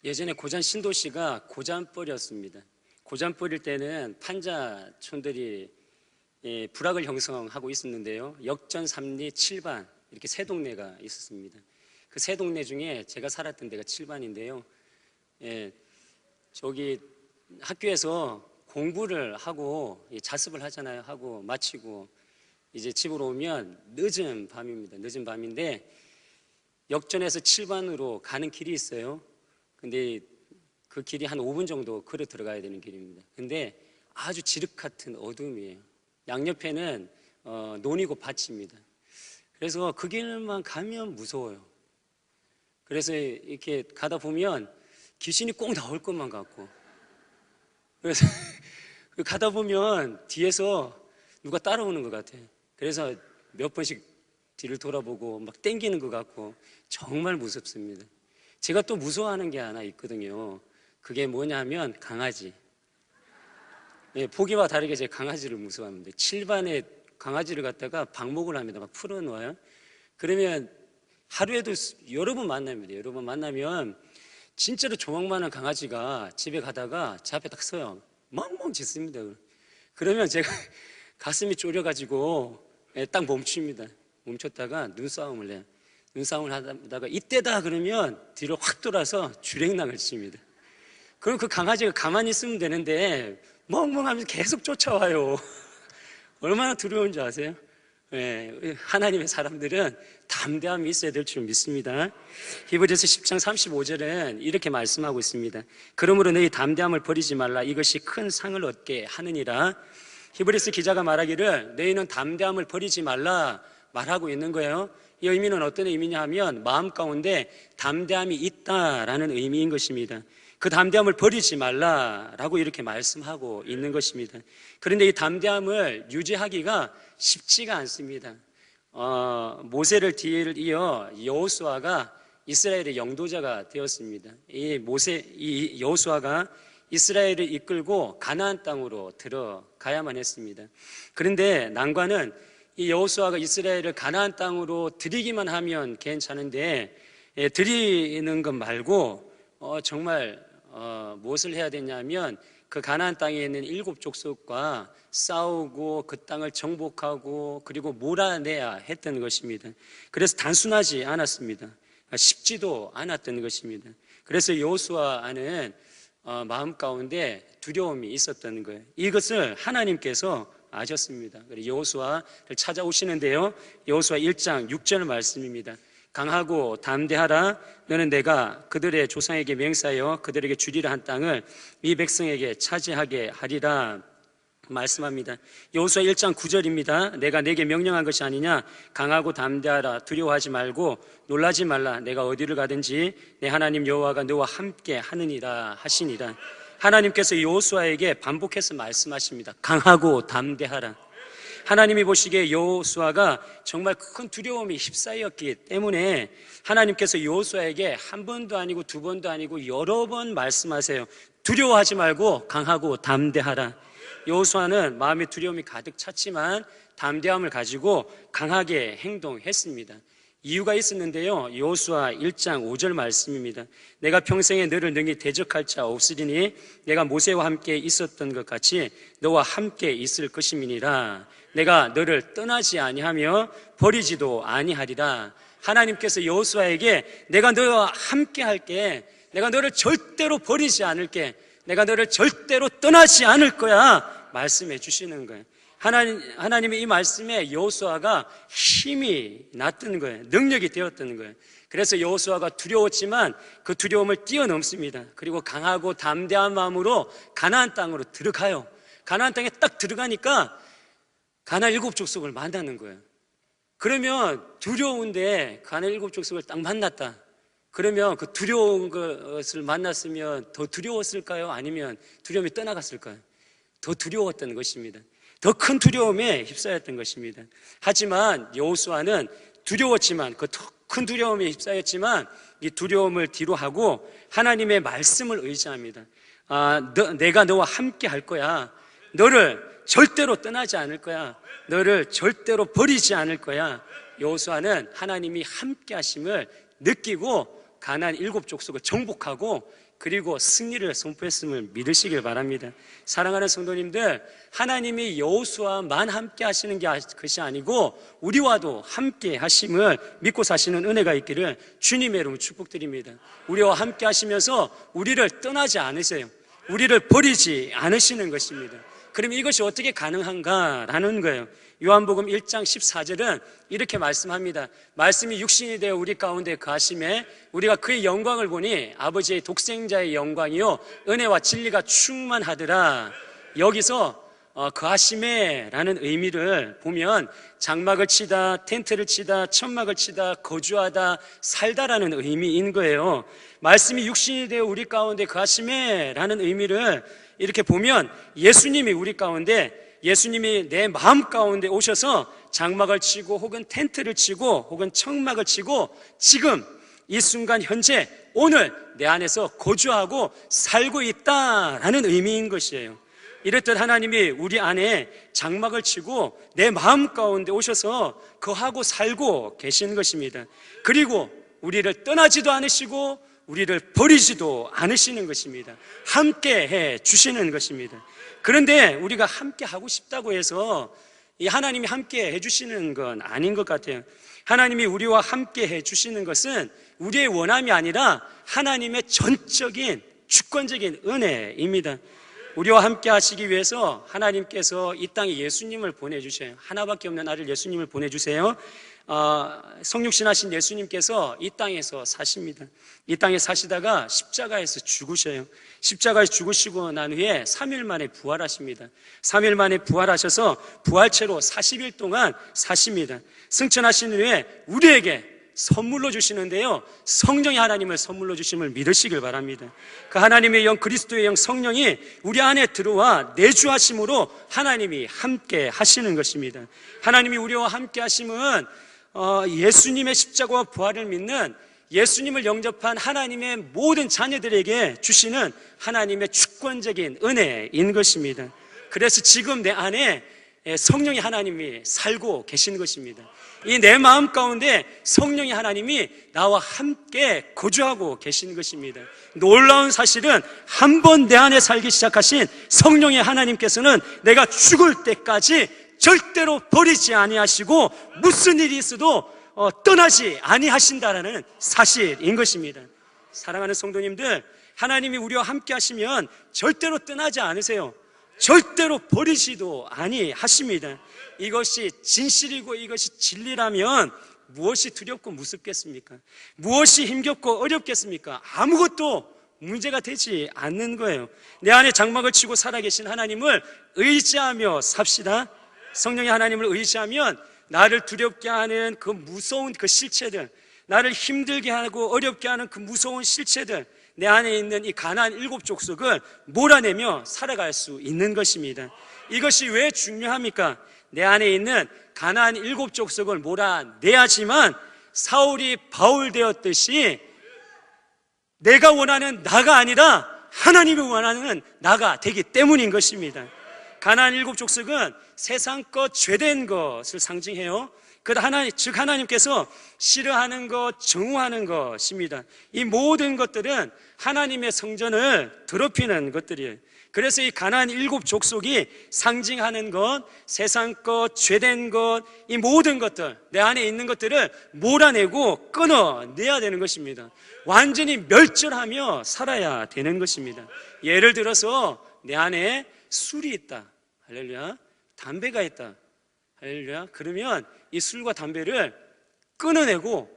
예전에 고잔 신도시가 고잔벌이었습니다. 고잔벌일 때는 판자촌들이 부락을 형성하고 있었는데요. 역전, 삼리, 칠반 이렇게 세 동네가 있었습니다. 그 세 동네 중에 제가 살았던 데가 칠반인데요. 저기 학교에서 공부를 하고 자습을 하잖아요. 하고 마치고 이제 집으로 오면 늦은 밤입니다. 늦은 밤인데 역전에서 칠반으로 가는 길이 있어요. 근데 그 길이 한 5분 정도 걸어 들어가야 되는 길입니다. 근데 아주 지륵 같은 어둠이에요. 양옆에는 논이고 밭입니다. 그래서 그 길만 가면 무서워요. 그래서 이렇게 가다 보면 귀신이 꼭 나올 것만 같고, 그래서 가다 보면 뒤에서 누가 따라오는 것 같아요. 그래서 몇 번씩 뒤를 돌아보고 막 땡기는 것 같고 정말 무섭습니다. 제가 또 무서워하는 게 하나 있거든요. 그게 뭐냐면 강아지. 보기와 다르게 제가 강아지를 무서워합니다. 칠반에 강아지를 갖다가 방목을 합니다. 막 풀어놓아요. 그러면 하루에도 여러 번 만납니다. 여러 번 만나면 진짜로 조망만한 강아지가 집에 가다가 제 앞에 딱 서요. 멍멍 짖습니다. 그러면 제가 가슴이 졸여가지고 딱 멈춥니다. 멈췄다가 눈싸움을 해요. 눈싸움을 하다가 이때다 그러면 뒤로 확 돌아서 주랭랑을 칩니다. 그럼 그 강아지가 가만히 있으면 되는데 멍멍하면서 계속 쫓아와요. 얼마나 두려운지 아세요? 하나님의 사람들은 담대함이 있어야 될 줄 믿습니다. 히브리서 10장 35절은 이렇게 말씀하고 있습니다. 그러므로 너희 담대함을 버리지 말라. 이것이 큰 상을 얻게 하느니라. 히브리서 기자가 말하기를 너희는 담대함을 버리지 말라 말하고 있는 거예요. 이 의미는 어떤 의미냐 하면 마음 가운데 담대함이 있다라는 의미인 것입니다. 그 담대함을 버리지 말라라고 이렇게 말씀하고 있는 것입니다. 그런데 이 담대함을 유지하기가 쉽지가 않습니다. 모세를 뒤를 이어 여호수아가 이스라엘의 영도자가 되었습니다. 이 여호수아가 이스라엘을 이끌고 가나안 땅으로 들어가야만 했습니다. 그런데 난관은 이 여호수아가 이스라엘을 가나안 땅으로 들이기만 하면 괜찮은데 들이는 것 말고 정말 무엇을 해야 되냐면 그 가나안 땅에 있는 7 족속과 싸우고 그 땅을 정복하고 그리고 몰아내야 했던 것입니다. 그래서 단순하지 않았습니다. 쉽지도 않았던 것입니다. 그래서 여호수아는 마음 가운데 두려움이 있었던 거예요. 이것을 하나님께서 아셨습니다. 여호수아를 찾아오시는데요. 여호수아 1장 6절 말씀입니다. 강하고 담대하라. 너는 내가 그들의 조상에게 맹세하여 그들에게 주리라 한 땅을 이 백성에게 차지하게 하리라 말씀합니다. 여호수아 1장 9절입니다. 내가 내게 명령한 것이 아니냐. 강하고 담대하라. 두려워하지 말고 놀라지 말라. 내가 어디를 가든지 내 하나님 여호와가 너와 함께 하느니라 하시니라. 하나님께서 여호수아에게 반복해서 말씀하십니다. 강하고 담대하라. 하나님이 보시기에 여호수아가 정말 큰 두려움이 휩싸였기 때문에 하나님께서 여호수아에게 한 번도 아니고 두 번도 아니고 여러 번 말씀하세요. 두려워하지 말고 강하고 담대하라. 여호수아는 마음에 두려움이 가득 찼지만 담대함을 가지고 강하게 행동했습니다. 이유가 있었는데요. 여호수아 1장 5절 말씀입니다. 내가 평생에 너를 능히 대적할 자 없으리니 내가 모세와 함께 있었던 것 같이 너와 함께 있을 것임이니라. 내가 너를 떠나지 아니하며 버리지도 아니하리라. 하나님께서 여호수아에게 내가 너와 함께 할게. 내가 너를 절대로 버리지 않을게. 내가 너를 절대로 떠나지 않을 거야 말씀해 주시는 거예요. 하나님의 이 말씀에 여호수아가 힘이 났던 거예요. 능력이 되었던 거예요. 그래서 여호수아가 두려웠지만 그 두려움을 뛰어넘습니다. 그리고 강하고 담대한 마음으로 가나안 땅으로 들어가요. 가나안 땅에 딱 들어가니까 가나안 7 족속을 만나는 거예요. 그러면 두려운데 가나안 7 족속을 딱 만났다. 그러면 그 두려운 것을 만났으면 더 두려웠을까요? 아니면 두려움이 떠나갔을까요? 더 두려웠던 것입니다. 더 큰 두려움에 휩싸였던 것입니다. 하지만 여호수아는 두려웠지만 그 큰 두려움에 휩싸였지만 이 두려움을 뒤로 하고 하나님의 말씀을 의지합니다. 내가 너와 함께 할 거야. 너를 절대로 떠나지 않을 거야. 너를 절대로 버리지 않을 거야. 여호수아는 하나님이 함께 하심을 느끼고 가나안 7 족속을 정복하고 그리고 승리를 선포했음을 믿으시길 바랍니다. 사랑하는 성도님들, 하나님이 여호수아만 함께 하시는 것이 아니고 우리와도 함께 하심을 믿고 사시는 은혜가 있기를 주님의 이름으로 축복드립니다. 우리와 함께 하시면서 우리를 떠나지 않으세요. 우리를 버리지 않으시는 것입니다. 그럼 이것이 어떻게 가능한가라는 거예요. 요한복음 1장 14절은 이렇게 말씀합니다. 말씀이 육신이 되어 우리 가운데 거하심에 우리가 그의 영광을 보니 아버지의 독생자의 영광이요 은혜와 진리가 충만하더라. 여기서 거하심에 라는 의미를 보면 장막을 치다, 텐트를 치다, 천막을 치다, 거주하다, 살다라는 의미인 거예요. 말씀이 육신이 되어 우리 가운데 거하심에 라는 의미를 이렇게 보면 예수님이 우리 가운데, 예수님이 내 마음 가운데 오셔서 장막을 치고 혹은 텐트를 치고 혹은 천막을 치고 지금 이 순간 현재 오늘 내 안에서 거주하고 살고 있다라는 의미인 것이에요. 이랬듯 하나님이 우리 안에 장막을 치고 내 마음 가운데 오셔서 거하고 살고 계신 것입니다. 그리고 우리를 떠나지도 않으시고 우리를 버리지도 않으시는 것입니다. 함께 해 주시는 것입니다. 그런데 우리가 함께 하고 싶다고 해서 이 하나님이 함께 해 주시는 건 아닌 것 같아요. 하나님이 우리와 함께 해 주시는 것은 우리의 원함이 아니라 하나님의 전적인 주권적인 은혜입니다. 우리와 함께 하시기 위해서 하나님께서 이 땅에 예수님을 보내주셔요. 하나밖에 없는 아들 예수님을 보내주세요. 성육신하신 예수님께서 이 땅에서 사십니다. 이 땅에 사시다가 십자가에서 죽으셔요. 십자가에서 죽으시고 난 후에 3일 만에 부활하십니다. 3일 만에 부활하셔서 부활체로 40일 동안 사십니다. 승천하신 후에 우리에게 선물로 주시는데요, 성령이 하나님을 선물로 주심을 믿으시길 바랍니다. 그 하나님의 영, 그리스도의 영, 성령이 우리 안에 들어와 내주하심으로 하나님이 함께 하시는 것입니다. 하나님이 우리와 함께 하심은 예수님의 십자가와 부활을 믿는, 예수님을 영접한 하나님의 모든 자녀들에게 주시는 하나님의 주권적인 은혜인 것입니다. 그래서 지금 내 안에 성령이 하나님이 살고 계신 것입니다. 이 내 마음 가운데 성령이 하나님이 나와 함께 거주하고 계신 것입니다. 놀라운 사실은 한 번 내 안에 살기 시작하신 성령의 하나님께서는 내가 죽을 때까지 절대로 버리지 아니하시고 무슨 일이 있어도 떠나지 아니하신다라는 사실인 것입니다. 사랑하는 성도님들, 하나님이 우리와 함께 하시면 절대로 떠나지 않으세요. 절대로 버리지도 아니하십니다. 이것이 진실이고 이것이 진리라면 무엇이 두렵고 무섭겠습니까? 무엇이 힘겹고 어렵겠습니까? 아무것도 문제가 되지 않는 거예요. 내 안에 장막을 치고 살아계신 하나님을 의지하며 삽시다. 성령의 하나님을 의지하면 나를 두렵게 하는 그 무서운 그 실체들, 나를 힘들게 하고 어렵게 하는 그 무서운 실체들, 내 안에 있는 이 가나안 7족속을 몰아내며 살아갈 수 있는 것입니다. 이것이 왜 중요합니까? 내 안에 있는 가나안 7족속을 몰아내야지만 사울이 바울 되었듯이 내가 원하는 나가 아니라 하나님이 원하는 나가 되기 때문인 것입니다. 가나안 7족속은 세상 것, 죄된 것을 상징해요. 즉 하나님께서 싫어하는 것, 정오하는 것입니다. 이 모든 것들은 하나님의 성전을 더럽히는 것들이에요. 그래서 이 가나안 7족속이 상징하는 것, 세상 것, 죄된 것, 이 모든 것들, 내 안에 있는 것들을 몰아내고 끊어내야 되는 것입니다. 완전히 멸절하며 살아야 되는 것입니다. 예를 들어서 내 안에 술이 있다, 할렐루야. 담배가 있다, 할렐루야. 그러면 이 술과 담배를 끊어내고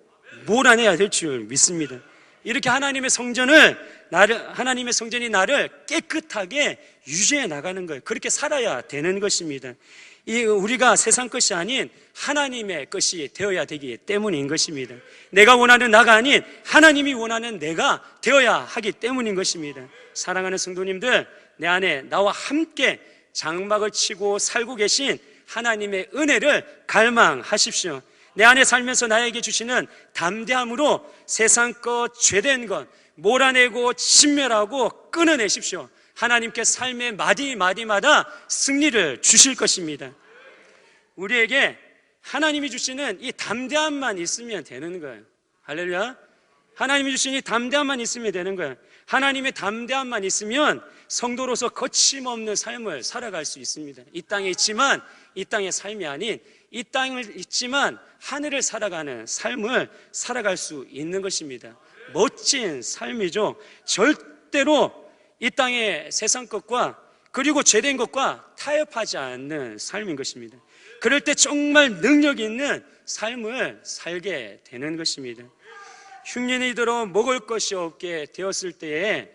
몰아내야 될 줄 믿습니다. 이렇게 하나님의 성전이 나를 깨끗하게 유지해 나가는 거예요. 그렇게 살아야 되는 것입니다. 우리가 세상 것이 아닌 하나님의 것이 되어야 되기 때문인 것입니다. 내가 원하는 나가 아닌 하나님이 원하는 내가 되어야 하기 때문인 것입니다. 사랑하는 성도님들, 내 안에 나와 함께 장막을 치고 살고 계신 하나님의 은혜를 갈망하십시오. 내 안에 살면서 나에게 주시는 담대함으로 세상 것, 죄된 것 몰아내고 진멸하고 끊어내십시오. 하나님께 삶의 마디마디마다 승리를 주실 것입니다. 우리에게 하나님이 주시는 이 담대함만 있으면 되는 거예요. 할렐루야. 하나님이 주신 이 담대함만 있으면 되는 거예요. 하나님의 담대함만 있으면 성도로서 거침없는 삶을 살아갈 수 있습니다. 이 땅에 있지만 이 땅의 삶이 아닌 이 땅을 있지만 하늘을 살아가는 삶을 살아갈 수 있는 것입니다. 멋진 삶이죠. 절대로 이 땅의 세상 것과 그리고 죄된 것과 타협하지 않는 삶인 것입니다. 그럴 때 정말 능력 있는 삶을 살게 되는 것입니다. 흉년이 들어 먹을 것이 없게 되었을 때에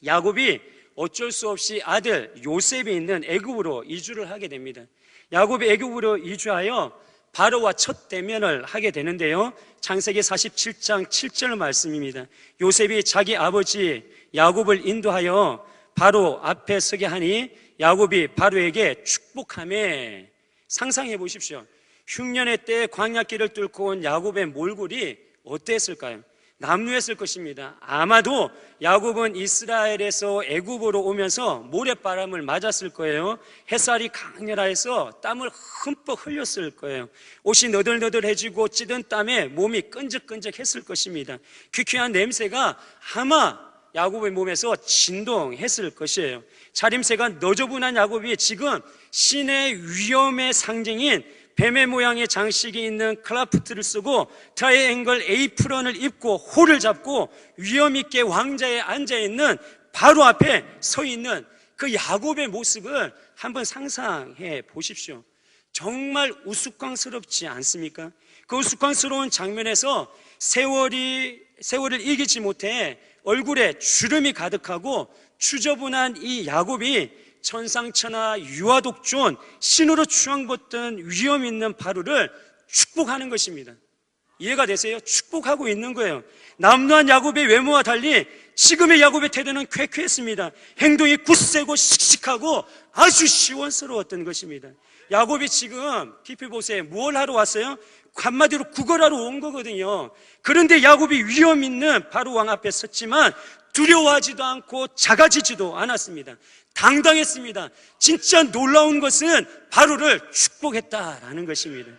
야곱이 어쩔 수 없이 아들 요셉이 있는 애굽으로 이주를 하게 됩니다. 야곱이 애굽으로 이주하여 바로와 첫 대면을 하게 되는데요, 창세기 47장 7절 말씀입니다. 요셉이 자기 아버지 야곱을 인도하여 바로 앞에 서게 하니 야곱이 바로에게 축복하매. 상상해 보십시오. 흉년의 때 광야길을 뚫고 온 야곱의 몰골이 어땠을까요? 남루했을 것입니다. 아마도 야곱은 이스라엘에서 애굽으로 오면서 모래바람을 맞았을 거예요. 햇살이 강렬하여서 땀을 흠뻑 흘렸을 거예요. 옷이 너덜너덜해지고 찌든 땀에 몸이 끈적끈적했을 것입니다. 귀쾌한 냄새가 아마 야곱의 몸에서 진동했을 것이에요. 차림새가 너저분한 야곱이 지금 신의 위엄의 상징인 뱀의 모양의 장식이 있는 클라프트를 쓰고 트라이앵글 에이프런을 입고 호를 잡고 위엄있게 왕자에 앉아있는 바로 앞에 서 있는 그 야곱의 모습을 한번 상상해 보십시오. 정말 우스꽝스럽지 않습니까? 그 우스꽝스러운 장면에서 세월을 이기지 못해 얼굴에 주름이 가득하고 추저분한 이 야곱이 천상천하 유아독존 신으로 추앙받던 위엄 있는 바로를 축복하는 것입니다. 이해가 되세요? 축복하고 있는 거예요. 남루한 야곱의 외모와 달리 지금의 야곱의 태도는 쾌쾌했습니다. 행동이 굳세고 씩씩하고 아주 시원스러웠던 것입니다. 야곱이 지금 깊이 보세요. 뭘 하러 왔어요? 한마디로 구걸하러 온 거거든요. 그런데 야곱이 위엄 있는 바로 왕 앞에 섰지만 두려워하지도 않고 작아지지도 않았습니다. 당당했습니다. 진짜 놀라운 것은 바로를 축복했다라는 것입니다.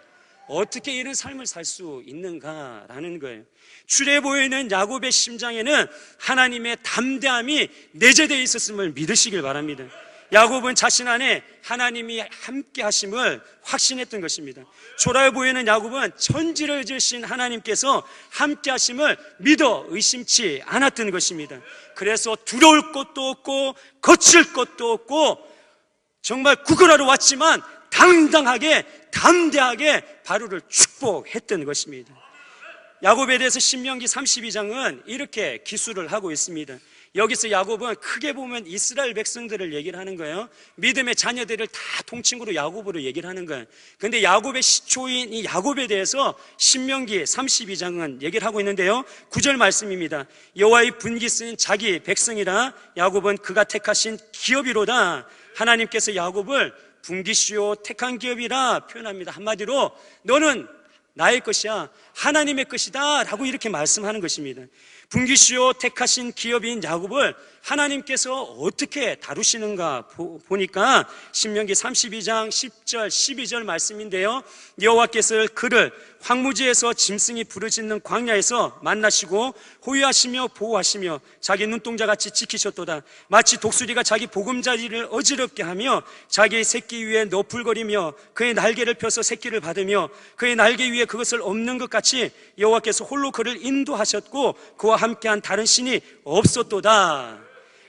어떻게 이런 삶을 살 수 있는가라는 거예요. 출애 보이는 야곱의 심장에는 하나님의 담대함이 내재되어 있었음을 믿으시길 바랍니다. 야곱은 자신 안에 하나님이 함께 하심을 확신했던 것입니다. 초라해 보이는 야곱은 천지를 지으신 하나님께서 함께 하심을 믿어 의심치 않았던 것입니다. 그래서 두려울 것도 없고 거칠 것도 없고 정말 구걸하러 왔지만 당당하게 담대하게 바로를 축복했던 것입니다. 야곱에 대해서 신명기 32장은 이렇게 기술을 하고 있습니다. 여기서 야곱은 크게 보면 이스라엘 백성들을 얘기를 하는 거예요. 믿음의 자녀들을 다 통칭으로 야곱으로 얘기를 하는 거예요. 그런데 야곱의 시초인 이 야곱에 대해서 신명기 32장은 얘기를 하고 있는데요, 9절 말씀입니다. 여호와의 분기 쓴 자기 백성이라 야곱은 그가 택하신 기업이로다. 하나님께서 야곱을 분기시오 택한 기업이라 표현합니다. 한마디로 너는 나의 것이야, 하나님의 것이다 라고 이렇게 말씀하는 것입니다. 분기시오 택하신 기업인 야곱을 하나님께서 어떻게 다루시는가 보니까 신명기 32장 10절 12절 말씀인데요, 여호와께서 그를 황무지에서 짐승이 부르짖는 광야에서 만나시고 호위하시며 보호하시며 자기 눈동자같이 지키셨도다. 마치 독수리가 자기 보금자리를 어지럽게 하며 자기의 새끼 위에 너풀거리며 그의 날개를 펴서 새끼를 받으며 그의 날개 위에 그것을 엎는 것 같이 여호와께서 홀로 그를 인도하셨고 그와 함께한 다른 신이 없었도다.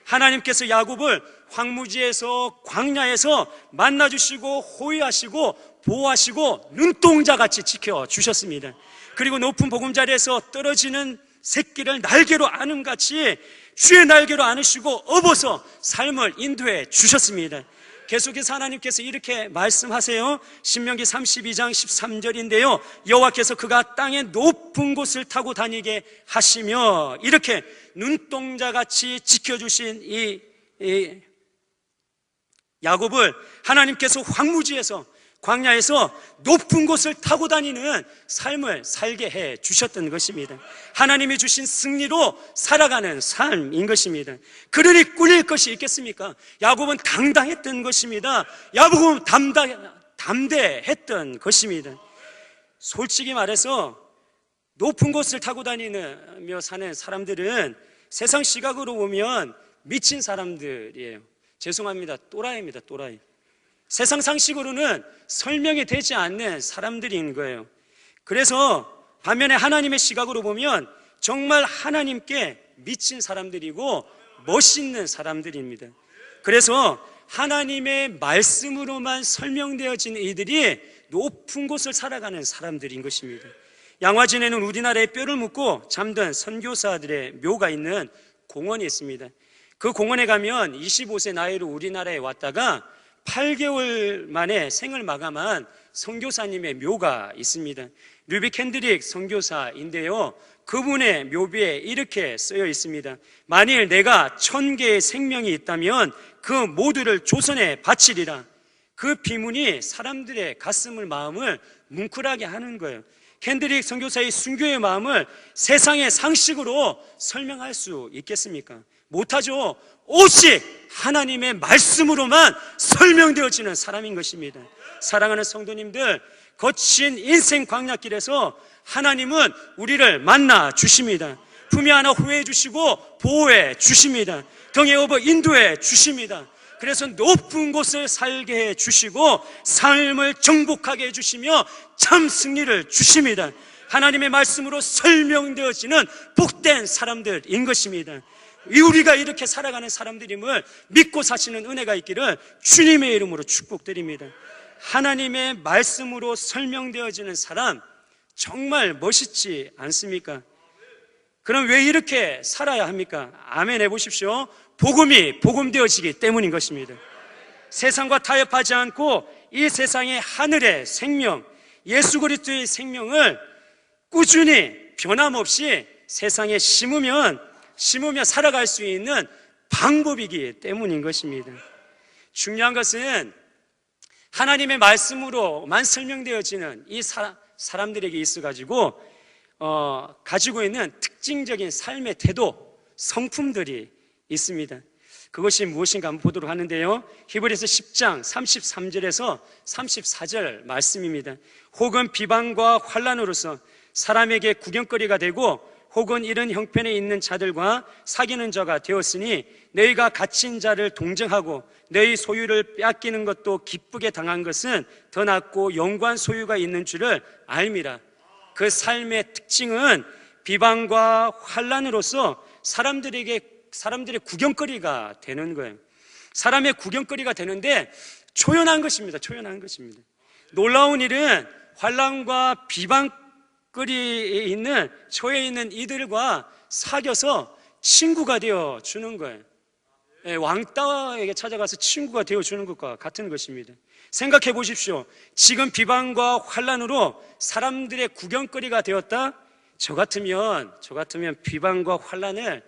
하나님께서 야곱을 황무지에서 광야에서 만나주시고 호위하시고 보호하시고 눈동자같이 지켜주셨습니다. 그리고 높은 보금자리에서 떨어지는 새끼를 날개로 안음같이 주의 날개로 안으시고 업어서 삶을 인도해 주셨습니다. 계속해서 하나님께서 이렇게 말씀하세요. 신명기 32장 13절인데요 여호와께서 그가 땅의 높은 곳을 타고 다니게 하시며, 이렇게 눈동자같이 지켜주신 이 야곱을 하나님께서 황무지에서 광야에서 높은 곳을 타고 다니는 삶을 살게 해 주셨던 것입니다. 하나님이 주신 승리로 살아가는 삶인 것입니다. 그러니 꿀릴 것이 있겠습니까? 야곱은 당당했던 것입니다. 야곱은 담대했던 것입니다. 솔직히 말해서 높은 곳을 타고 다니며 사는 사람들은 세상 시각으로 보면 미친 사람들이에요. 죄송합니다. 또라이입니다. 또라이. 세상 상식으로는 설명이 되지 않는 사람들인 거예요. 그래서 반면에 하나님의 시각으로 보면 정말 하나님께 미친 사람들이고 멋있는 사람들입니다. 그래서 하나님의 말씀으로만 설명되어진 이들이 높은 곳을 살아가는 사람들인 것입니다. 양화진에는 우리나라의 뼈를 묻고 잠든 선교사들의 묘가 있는 공원이 있습니다. 그 공원에 가면 25세 나이로 우리나라에 왔다가 8개월 만에 생을 마감한 선교사님의 묘가 있습니다. 류비 캔드릭 선교사인데요, 그분의 묘비에 이렇게 쓰여 있습니다. 만일 내가 1000개의 생명이 있다면 그 모두를 조선에 바치리라. 그 비문이 사람들의 가슴을, 마음을 뭉클하게 하는 거예요. 캔드릭 선교사의 순교의 마음을 세상의 상식으로 설명할 수 있겠습니까? 못하죠. 오직 하나님의 말씀으로만 설명되어지는 사람인 것입니다. 사랑하는 성도님들, 거친 인생 광야길에서 하나님은 우리를 만나 주십니다. 품에 안아 후회해 주시고 보호해 주십니다. 등에 업어 인도해 주십니다. 그래서 높은 곳을 살게 해주시고 삶을 정복하게 해주시며 참 승리를 주십니다. 하나님의 말씀으로 설명되어지는 복된 사람들인 것입니다. 우리가 이렇게 살아가는 사람들임을 믿고 사시는 은혜가 있기를 주님의 이름으로 축복드립니다. 하나님의 말씀으로 설명되어지는 사람 정말 멋있지 않습니까? 그럼 왜 이렇게 살아야 합니까? 아멘 해보십시오. 복음이 복음되어지기 때문인 것입니다. 세상과 타협하지 않고 이 세상의 하늘의 생명, 예수 그리스도의 생명을 꾸준히 변함없이 세상에 심으면 살아갈 수 있는 방법이기 때문인 것입니다. 중요한 것은 하나님의 말씀으로만 설명되어지는 이 사람들에게 있어가지고 가지고 있는 특징적인 삶의 태도, 성품들이 있습니다. 그것이 무엇인가 한번 보도록 하는데요, 히브리서 10장 33절에서 34절 말씀입니다. 혹은 비방과 환난으로서 사람에게 구경거리가 되고 혹은 이런 형편에 있는 자들과 사귀는 자가 되었으니 너희가 갇힌 자를 동정하고 너희 소유를 빼앗기는 것도 기쁘게 당한 것은 더 낫고 영구한 소유가 있는 줄을 알미라. 그 삶의 특징은 비방과 환난으로서 사람들의 구경거리가 되는 거예요. 사람의 구경거리가 되는데 초연한 것입니다. 초연한 것입니다. 놀라운 일은 환난과 비방거리에 있는 처해 있는 이들과 사귀어서 친구가 되어 주는 거예요. 왕따에게 찾아가서 친구가 되어 주는 것과 같은 것입니다. 생각해 보십시오. 지금 비방과 환난으로 사람들의 구경거리가 되었다? 저 같으면 비방과 환난을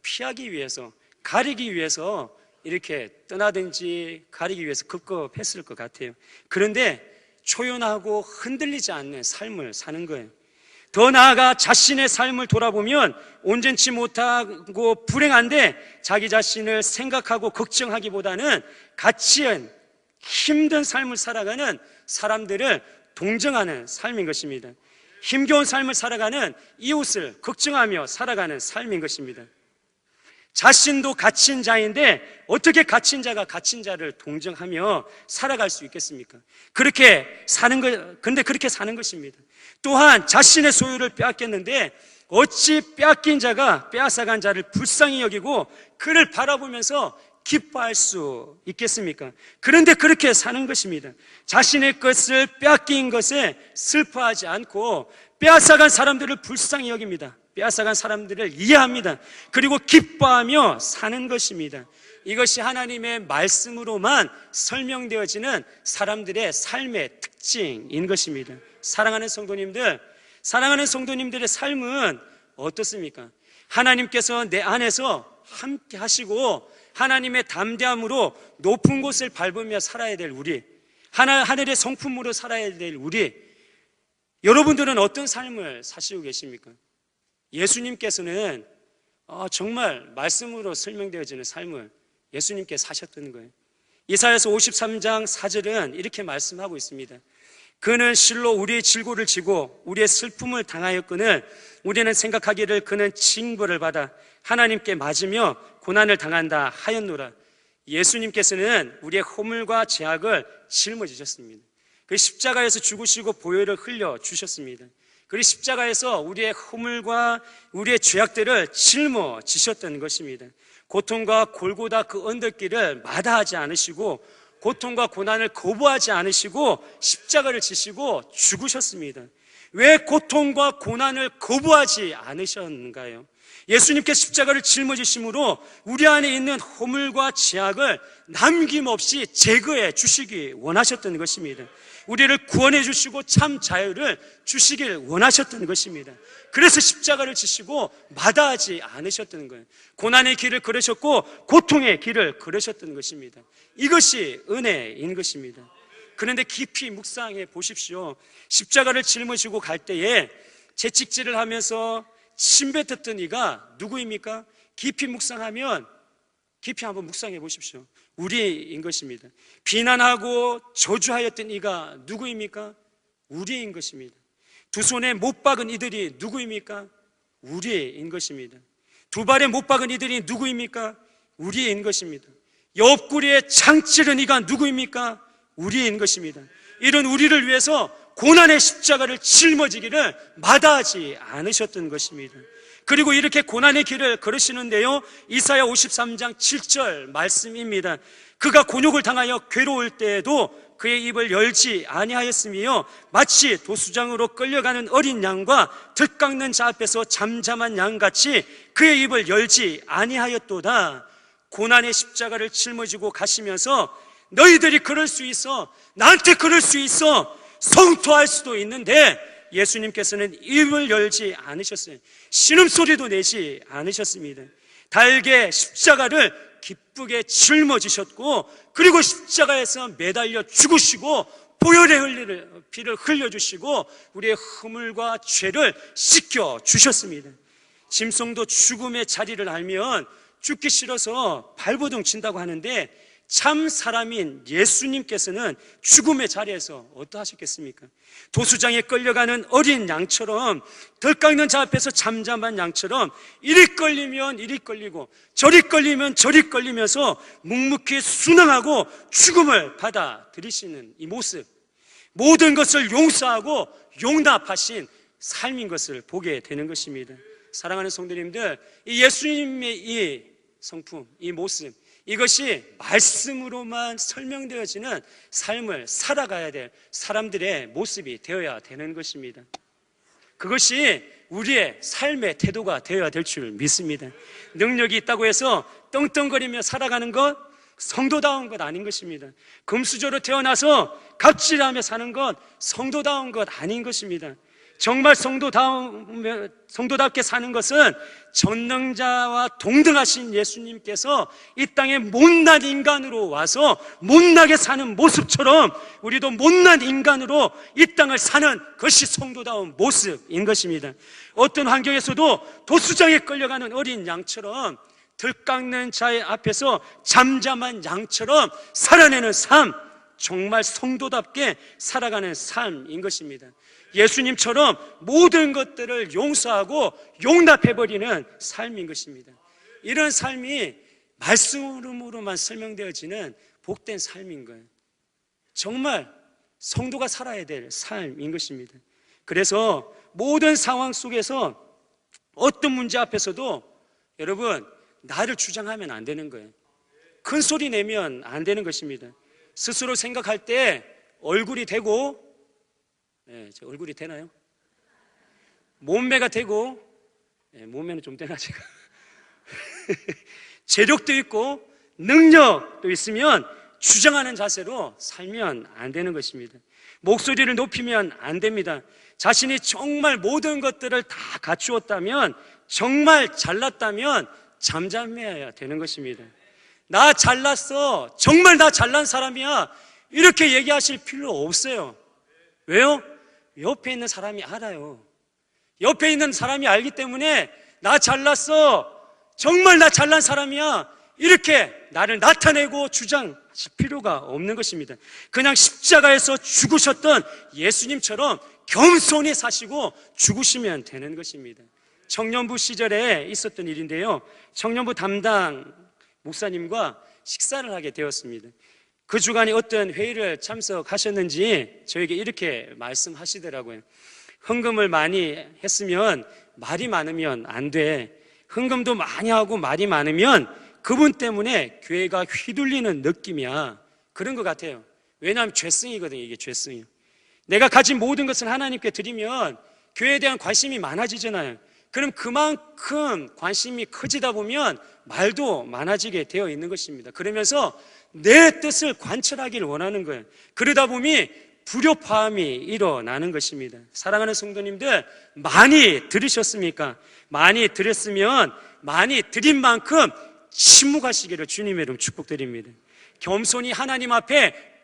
피하기 위해서, 가리기 위해서 이렇게 떠나든지 가리기 위해서 급급했을 것 같아요. 그런데 초연하고 흔들리지 않는 삶을 사는 거예요. 더 나아가 자신의 삶을 돌아보면 온전치 못하고 불행한데 자기 자신을 생각하고 걱정하기보다는 같이 힘든 삶을 살아가는 사람들을 동정하는 삶인 것입니다. 힘겨운 삶을 살아가는 이웃을 걱정하며 살아가는 삶인 것입니다. 자신도 갇힌 자인데 어떻게 갇힌 자가 갇힌 자를 동정하며 살아갈 수 있겠습니까? 그렇게 사는 것입니다. 또한 자신의 소유를 빼앗겼는데 어찌 빼앗긴 자가 빼앗아간 자를 불쌍히 여기고 그를 바라보면서 기뻐할 수 있겠습니까? 그런데 그렇게 사는 것입니다. 자신의 것을 빼앗긴 것에 슬퍼하지 않고 빼앗아간 사람들을 불쌍히 여깁니다. 빼앗아간 사람들을 이해합니다. 그리고 기뻐하며 사는 것입니다. 이것이 하나님의 말씀으로만 설명되어지는 사람들의 삶의 특징인 것입니다. 사랑하는 성도님들의 삶은 어떻습니까? 하나님께서 내 안에서 함께 하시고 하나님의 담대함으로 높은 곳을 밟으며 살아야 될 우리, 하늘의 성품으로 살아야 될 우리, 여러분들은 어떤 삶을 사시고 계십니까? 예수님께서는 정말 말씀으로 설명되어지는 삶을 예수님께 사셨던 거예요. 이사야서 53장 4절은 이렇게 말씀하고 있습니다. 그는 실로 우리의 질고를 지고 우리의 슬픔을 당하였거늘 우리는 생각하기를 그는 징벌을 받아 하나님께 맞으며 고난을 당한다 하였노라. 예수님께서는 우리의 허물과 죄악을 짊어지셨습니다. 그 십자가에서 죽으시고 보혈을 흘려 주셨습니다. 그리고 십자가에서 우리의 허물과 우리의 죄악들을 짊어지셨던 것입니다. 고통과 골고다 그 언덕길을 마다하지 않으시고 고통과 고난을 거부하지 않으시고 십자가를 지시고 죽으셨습니다. 왜 고통과 고난을 거부하지 않으셨는가요? 예수님께 십자가를 짊어지심으로 우리 안에 있는 허물과 죄악을 남김없이 제거해 주시기 원하셨던 것입니다. 우리를 구원해 주시고 참 자유를 주시길 원하셨던 것입니다. 그래서 십자가를 지시고 마다하지 않으셨던 거예요. 고난의 길을 걸으셨고 고통의 길을 걸으셨던 것입니다. 이것이 은혜인 것입니다. 그런데 깊이 묵상해 보십시오. 십자가를 짊어지고 갈 때에 채찍질을 하면서 침 뱉었던 이가 누구입니까? 깊이 묵상하면 깊이 한번 묵상해 보십시오. 우리인 것입니다. 비난하고 저주하였던 이가 누구입니까? 우리인 것입니다. 두 손에 못 박은 이들이 누구입니까? 우리인 것입니다. 두 발에 못 박은 이들이 누구입니까? 우리인 것입니다. 옆구리에 창 찌른 이가 누구입니까? 우리인 것입니다. 이런 우리를 위해서 고난의 십자가를 짊어지기를 마다하지 않으셨던 것입니다. 그리고 이렇게 고난의 길을 걸으시는데요, 이사야 53장 7절 말씀입니다. 그가 곤욕을 당하여 괴로울 때에도 그의 입을 열지 아니하였으며 마치 도수장으로 끌려가는 어린 양과 들깎는 자 앞에서 잠잠한 양같이 그의 입을 열지 아니하였도다. 고난의 십자가를 짊어지고 가시면서 너희들이 그럴 수 있어, 나한테 그럴 수 있어, 성토할 수도 있는데 예수님께서는 입을 열지 않으셨어요. 신음소리도 내지 않으셨습니다. 달게 십자가를 기쁘게 짊어지셨고, 그리고 십자가에서 매달려 죽으시고 보혈의 피를 흘려주시고 우리의 허물과 죄를 씻겨주셨습니다. 짐승도 죽음의 자리를 알면 죽기 싫어서 발버둥 친다고 하는데 참 사람인 예수님께서는 죽음의 자리에서 어떠하셨겠습니까? 도수장에 끌려가는 어린 양처럼, 덜 깎는 자 앞에서 잠잠한 양처럼 이리 끌리면 이리 끌리고 저리 끌리면 저리 끌리면서 묵묵히 순응하고 죽음을 받아들이시는 이 모습, 모든 것을 용서하고 용납하신 삶인 것을 보게 되는 것입니다. 사랑하는 성도님들, 이 예수님의 이 성품, 이 모습, 이것이 말씀으로만 설명되어지는 삶을 살아가야 될 사람들의 모습이 되어야 되는 것입니다. 그것이 우리의 삶의 태도가 되어야 될 줄 믿습니다. 능력이 있다고 해서 떵떵거리며 살아가는 것, 성도다운 것 아닌 것입니다. 금수저로 태어나서 갑질하며 사는 것, 성도다운 것 아닌 것입니다. 정말 성도답게 사는 것은 전능자와 동등하신 예수님께서 이 땅에 못난 인간으로 와서 못나게 사는 모습처럼 우리도 못난 인간으로 이 땅을 사는 것이 성도다운 모습인 것입니다. 어떤 환경에서도 도수장에 끌려가는 어린 양처럼, 들깎는 자의 앞에서 잠잠한 양처럼 살아내는 삶, 정말 성도답게 살아가는 삶인 것입니다. 예수님처럼 모든 것들을 용서하고 용납해버리는 삶인 것입니다. 이런 삶이 말씀으로만 설명되어지는 복된 삶인 거예요. 정말 성도가 살아야 될 삶인 것입니다. 그래서 모든 상황 속에서 어떤 문제 앞에서도 여러분, 나를 주장하면 안 되는 거예요. 큰 소리 내면 안 되는 것입니다. 스스로 생각할 때 얼굴이 되고, 저 얼굴이 되나요? 몸매가 되고, 몸매는 좀 되나 제가 재력도 있고 능력도 있으면 주장하는 자세로 살면 안 되는 것입니다. 목소리를 높이면 안 됩니다. 자신이 정말 모든 것들을 다 갖추었다면, 정말 잘났다면 잠잠해야 되는 것입니다. 나 잘났어, 정말 나 잘난 사람이야, 이렇게 얘기하실 필요 없어요. 왜요? 옆에 있는 사람이 알아요. 옆에 있는 사람이 알기 때문에 나 잘났어, 정말 나 잘난 사람이야, 이렇게 나를 나타내고 주장하실 필요가 없는 것입니다. 그냥 십자가에서 죽으셨던 예수님처럼 겸손히 사시고 죽으시면 되는 것입니다. 청년부 시절에 있었던 일인데요. 청년부 담당 목사님과 식사를 하게 되었습니다. 그 주간에 어떤 회의를 참석하셨는지 저에게 이렇게 말씀하시더라고요. 헌금을 많이 했으면 말이 많으면 안 돼. 헌금도 많이 하고 말이 많으면 그분 때문에 교회가 휘둘리는 느낌이야. 그런 것 같아요. 왜냐하면 죄성이거든요. 이게 죄성이에요. 내가 가진 모든 것을 하나님께 드리면 교회에 대한 관심이 많아지잖아요. 그럼 그만큼 관심이 커지다 보면 말도 많아지게 되어 있는 것입니다. 그러면서 내 뜻을 관철하기를 원하는 거예요. 그러다 보니 불협화음이 일어나는 것입니다. 사랑하는 성도님들, 많이 들으셨습니까? 많이 들었으면 많이 드린 만큼 침묵하시기를 주님의 이름 축복드립니다. 겸손히 하나님 앞에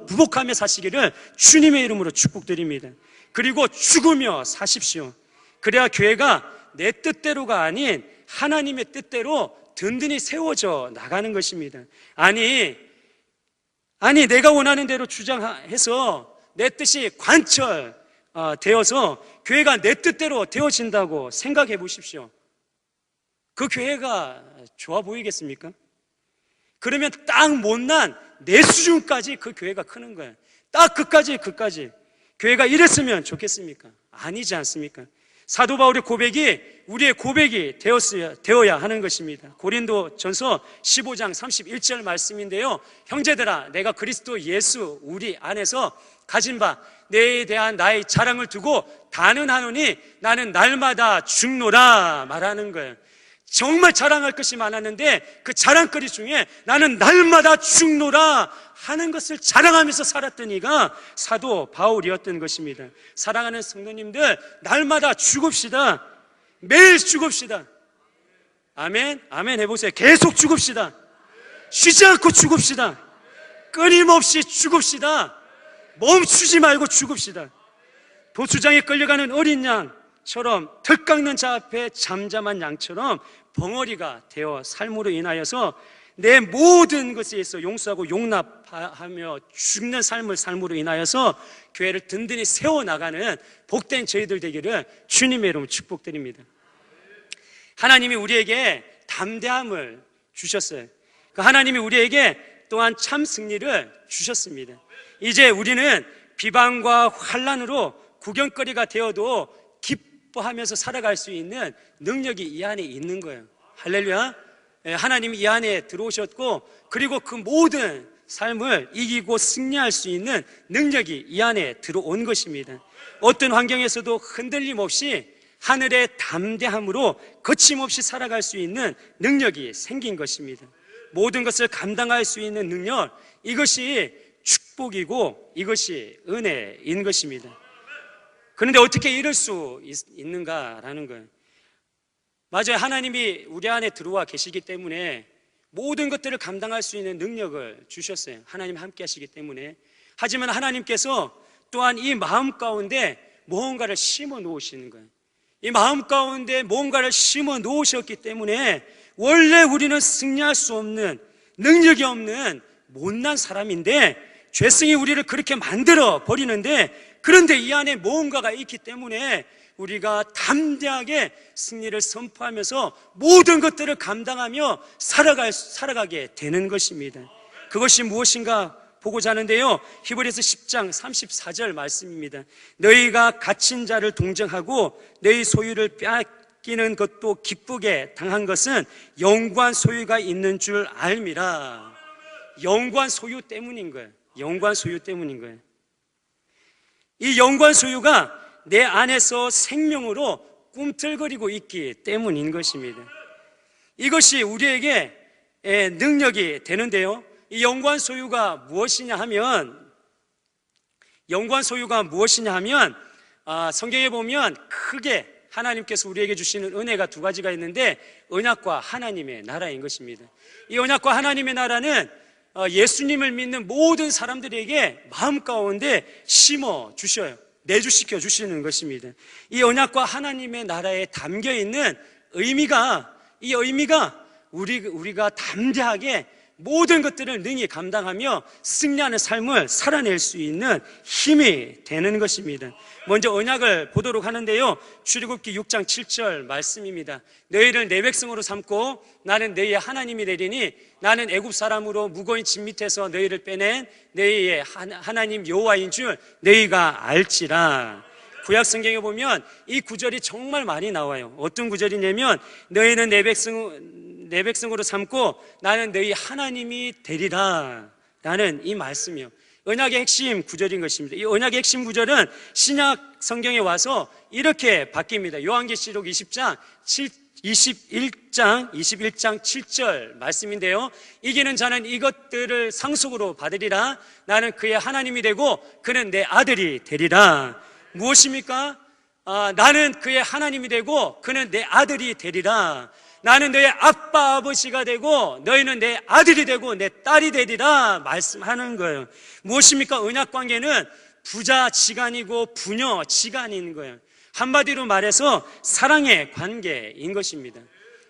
부복하며 사시기를 주님의 이름으로 축복드립니다. 그리고 죽으며 사십시오. 그래야 교회가 내 뜻대로가 아닌 하나님의 뜻대로 든든히 세워져 나가는 것입니다. 아니 내가 원하는 대로 주장해서 내 뜻이 관철되어서 교회가 내 뜻대로 되어진다고 생각해 보십시오. 그 교회가 좋아 보이겠습니까? 그러면 딱 못난 내 수준까지 그 교회가 크는 거예요. 딱 그까지. 교회가 이랬으면 좋겠습니까? 아니지 않습니까? 사도 바울의 고백이 우리의 고백이 되어야 하는 것입니다. 고린도전서 15장 31절 말씀인데요. 형제들아, 내가 그리스도 예수 우리 안에서 가진 바 내에 대한 나의 자랑을 두고 단언하노니 나는 날마다 죽노라 말하는 거예요. 정말 자랑할 것이 많았는데 그 자랑거리 중에 나는 날마다 죽노라 하는 것을 자랑하면서 살았던 이가 사도 바울이었던 것입니다. 사랑하는 성도님들, 날마다 죽읍시다. 매일 죽읍시다. 아멘, 아멘 해보세요. 계속 죽읍시다. 쉬지 않고 죽읍시다. 끊임없이 죽읍시다. 멈추지 말고 죽읍시다. 도수장에 끌려가는 어린 양처럼 털 깎는 자 앞에 잠잠한 양처럼 벙어리가 되어 삶으로 인하여서 내 모든 것에 있어 용서하고 용납하며 죽는 삶으로 인하여서 교회를 든든히 세워나가는 복된 저희들 되기를 주님의 이름으로 축복드립니다. 하나님이 우리에게 담대함을 주셨어요. 하나님이 우리에게 또한 참 승리를 주셨습니다. 이제 우리는 비방과 환난으로 구경거리가 되어도 기뻐하면서 살아갈 수 있는 능력이 이 안에 있는 거예요. 할렐루야. 하나님이 이 안에 들어오셨고, 그리고 그 모든 삶을 이기고 승리할 수 있는 능력이 이 안에 들어온 것입니다. 어떤 환경에서도 흔들림 없이 하늘의 담대함으로 거침없이 살아갈 수 있는 능력이 생긴 것입니다. 모든 것을 감당할 수 있는 능력, 이것이 축복이고 이것이 은혜인 것입니다. 그런데 어떻게 이럴 수 있는가라는 거예요. 맞아요. 하나님이 우리 안에 들어와 계시기 때문에 모든 것들을 감당할 수 있는 능력을 주셨어요. 하나님 함께 하시기 때문에. 하지만 하나님께서 또한 이 마음 가운데 무언가를 심어 놓으시는 거예요. 이 마음 가운데 무언가를 심어 놓으셨기 때문에 원래 우리는 승리할 수 없는, 능력이 없는 못난 사람인데 죄성이 우리를 그렇게 만들어 버리는데, 그런데 이 안에 무언가가 있기 때문에 우리가 담대하게 승리를 선포하면서 모든 것들을 감당하며 살아가게 되는 것입니다. 그것이 무엇인가 보고자 하는데요, 히브리서 10장 34절 말씀입니다. 너희가 갇힌 자를 동정하고 너희 소유를 빼앗기는 것도 기쁘게 당한 것은 영구한 소유가 있는 줄 알미라. 영구한 소유 때문인 거예요. 영구한 소유 때문인 거예요. 이 영구한 소유가 내 안에서 생명으로 꿈틀거리고 있기 때문인 것입니다. 이것이 우리에게 능력이 되는데요, 이 영구한 소유가 무엇이냐 하면 성경에 보면 크게 하나님께서 우리에게 주시는 은혜가 두 가지가 있는데, 언약과 하나님의 나라인 것입니다. 이 언약과 하나님의 나라는 예수님을 믿는 모든 사람들에게 마음 가운데 심어 주셔요. 내주시켜 주시는 것입니다. 이 언약과 하나님의 나라에 담겨 있는 의미가, 우리가 담대하게 모든 것들을 능히 감당하며 승리하는 삶을 살아낼 수 있는 힘이 되는 것입니다. 먼저 언약을 보도록 하는데요, 출애굽기 6장 7절 말씀입니다. 너희를 내 백성으로 삼고 나는 너희의 하나님이 되리니 나는 애굽 사람으로 무거운 짐 밑에서 너희를 빼낸 너희의 하나님 여호와인 줄 너희가 알지라. 구약 성경에 보면 이 구절이 정말 많이 나와요. 어떤 구절이냐면 너희는 내 백성으로 삼고 나는 너희 하나님이 되리라 라는 이 말씀이요, 언약의 핵심 구절인 것입니다. 이 언약의 핵심 구절은 신약 성경에 와서 이렇게 바뀝니다. 요한계시록 21장 7절 말씀인데요, 이기는 자는 이것들을 상속으로 받으리라. 나는 그의 하나님이 되고 그는 내 아들이 되리라. 무엇입니까? 나는 그의 하나님이 되고 그는 내 아들이 되리라. 나는 너의 아빠 아버지가 되고 너희는 내 아들이 되고 내 딸이 되리라 말씀하는 거예요. 무엇입니까? 언약관계는 부자지간이고 부녀지간인 거예요. 한마디로 말해서 사랑의 관계인 것입니다.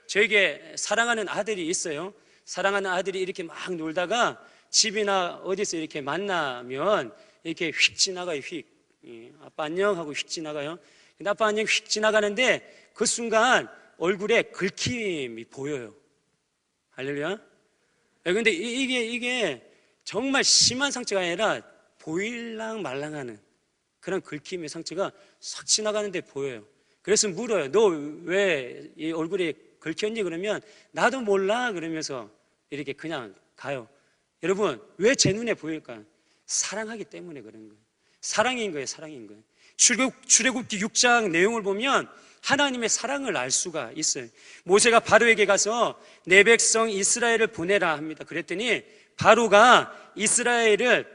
저에게 사랑하는 아들이 있어요. 사랑하는 아들이 이렇게 막 놀다가 집이나 어디서 이렇게 만나면 이렇게 휙 지나가요. 휙. 아빠 안녕 하고 휙 지나가요. 근데 아빠 안녕 휙 지나가는데 그 순간 얼굴에 긁힘이 보여요. 할렐루야. 근데 이게 정말 심한 상처가 아니라 보일랑 말랑하는 그런 긁힘의 상처가 싹 지나가는데 보여요. 그래서 물어요. 너 왜 이 얼굴에 긁혔니? 그러면 나도 몰라 그러면서 이렇게 그냥 가요. 여러분, 왜 제 눈에 보일까요? 사랑하기 때문에 그런 거예요. 사랑인 거예요. 사랑인 거예요. 출애굽기 6장 내용을 보면 하나님의 사랑을 알 수가 있어요. 모세가 바로에게 가서 내 백성 이스라엘을 보내라 합니다. 그랬더니 바로가 이스라엘을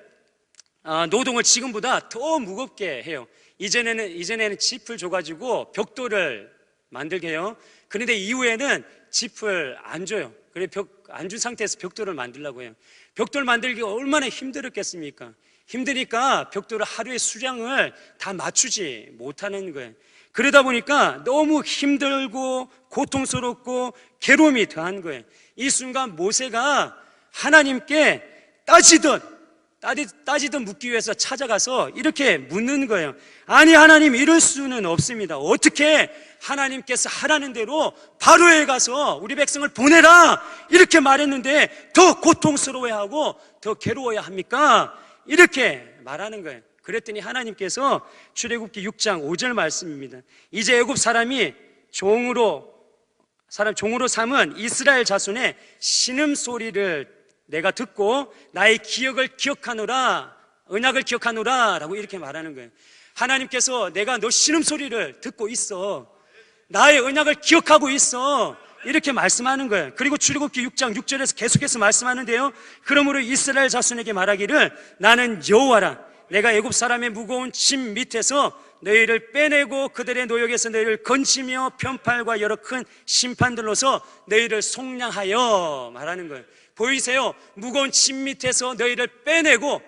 노동을 지금보다 더 무겁게 해요. 이전에는 짚을 줘가지고 벽돌을 만들게 해요. 그런데 이후에는 짚을 안 줘요. 그래 안 준 상태에서 벽돌을 만들려고 해요. 벽돌 만들기가 얼마나 힘들었겠습니까? 힘드니까 벽돌을 하루의 수량을 다 맞추지 못하는 거예요. 그러다 보니까 너무 힘들고 고통스럽고 괴로움이 더한 거예요. 이 순간 모세가 하나님께 따지듯 묻기 위해서 찾아가서 이렇게 묻는 거예요. 아니 하나님, 이럴 수는 없습니다. 어떻게 하나님께서 하라는 대로 바로에 가서 우리 백성을 보내라 이렇게 말했는데 더 고통스러워하고 더 괴로워야 합니까? 이렇게 말하는 거예요. 그랬더니 하나님께서 출애굽기 6장 5절 말씀입니다. 이제 애굽 사람이 종으로 삼은 이스라엘 자손의 신음소리를 내가 듣고 나의 기억을 기억하노라, 언약을 기억하노라 라고 이렇게 말하는 거예요. 하나님께서 내가 너 신음소리를 듣고 있어, 나의 언약을 기억하고 있어, 이렇게 말씀하는 거예요. 그리고 출애굽기 6장 6절에서 계속해서 말씀하는데요, 그러므로 이스라엘 자손에게 말하기를 나는 여호와라. 내가 애굽 사람의 무거운 짐 밑에서 너희를 빼내고 그들의 노역에서 너희를 건지며 편팔과 여러 큰 심판들로서 너희를 속량하여 말하는 거예요. 보이세요? 무거운 짐 밑에서 너희를 빼내고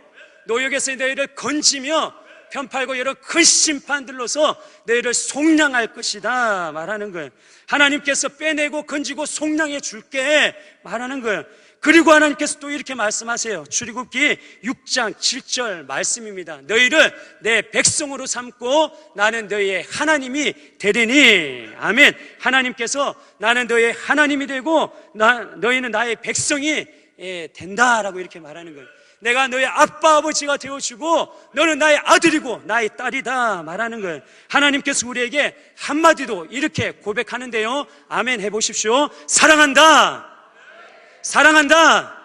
노역에서 너희를 건지며 편팔고 여러 큰 심판들로서 너희를 속량할 것이다 말하는 거예요. 하나님께서 빼내고 건지고 속량해 줄게 말하는 거예요. 그리고 하나님께서 또 이렇게 말씀하세요. 출애굽기 6장 7절 말씀입니다. 너희를 내 백성으로 삼고 나는 너희의 하나님이 되리니. 아멘. 하나님께서 나는 너희의 하나님이 되고 너희는 나의 백성이 된다라고 이렇게 말하는 거예요. 내가 너의 아빠 아버지가 되어주고 너는 나의 아들이고 나의 딸이다 말하는 거예요. 하나님께서 우리에게 한마디도 이렇게 고백하는데요, 아멘 해보십시오. 사랑한다. 사랑한다.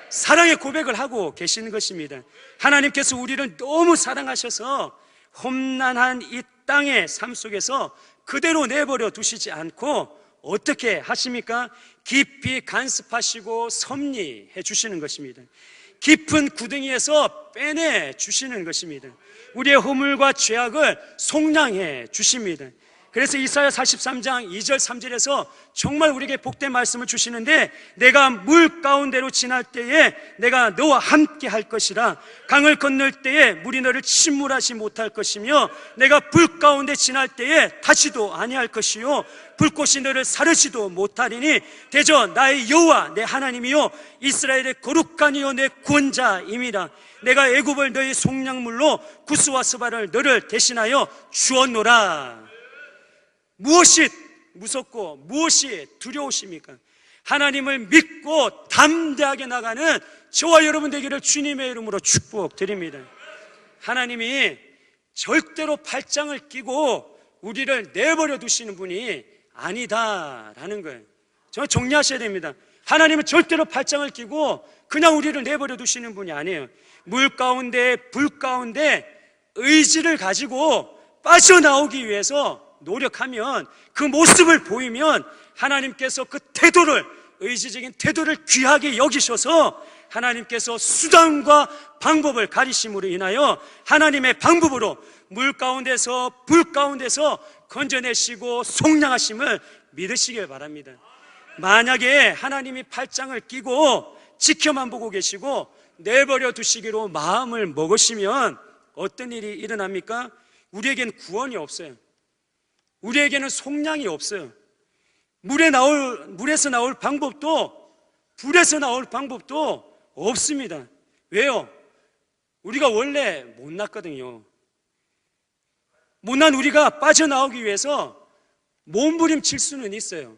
사랑의 고백을 하고 계시는 것입니다. 하나님께서 우리를 너무 사랑하셔서 험난한 이 땅의 삶 속에서 그대로 내버려 두시지 않고 어떻게 하십니까? 깊이 간섭하시고 섭리해 주시는 것입니다. 깊은 구덩이에서 빼내 주시는 것입니다. 우리의 허물과 죄악을 속량해 주십니다. 그래서 이사야 43장 2절 3절에서 정말 우리에게 복된 말씀을 주시는데, 내가 물 가운데로 지날 때에 내가 너와 함께 할 것이라. 강을 건널 때에 물이 너를 침몰하지 못할 것이며, 내가 불 가운데 지날 때에 타지도 아니할 것이요 불꽃이 너를 사르지도 못하리니, 대저 나의 여호와 내 하나님이요 이스라엘의 거룩한 이요 내 구원자임이라. 내가 애굽을 너의 속량물로 구스와 스바를 너를 대신하여 주었노라. 무엇이 무섭고 무엇이 두려우십니까? 하나님을 믿고 담대하게 나가는 저와 여러분 되기를 주님의 이름으로 축복드립니다. 하나님이 절대로 발장을 끼고 우리를 내버려 두시는 분이 아니다라는 거예요. 정말 정리하셔야 됩니다. 하나님은 절대로 발장을 끼고 그냥 우리를 내버려 두시는 분이 아니에요. 물 가운데 불 가운데 의지를 가지고 빠져나오기 위해서 노력하면, 그 모습을 보이면 하나님께서 그 태도를, 의지적인 태도를 귀하게 여기셔서 하나님께서 수단과 방법을 가리심으로 인하여 하나님의 방법으로 물 가운데서 불 가운데서 건져내시고 속량하심을 믿으시길 바랍니다. 만약에 하나님이 팔짱을 끼고 지켜만 보고 계시고 내버려 두시기로 마음을 먹으시면 어떤 일이 일어납니까? 우리에게는 구원이 없어요. 우리에게는 속량이 없어요. 물에서 나올 방법도, 불에서 나올 방법도 없습니다. 왜요? 우리가 원래 못났거든요. 못난 우리가 빠져나오기 위해서 몸부림칠 수는 있어요.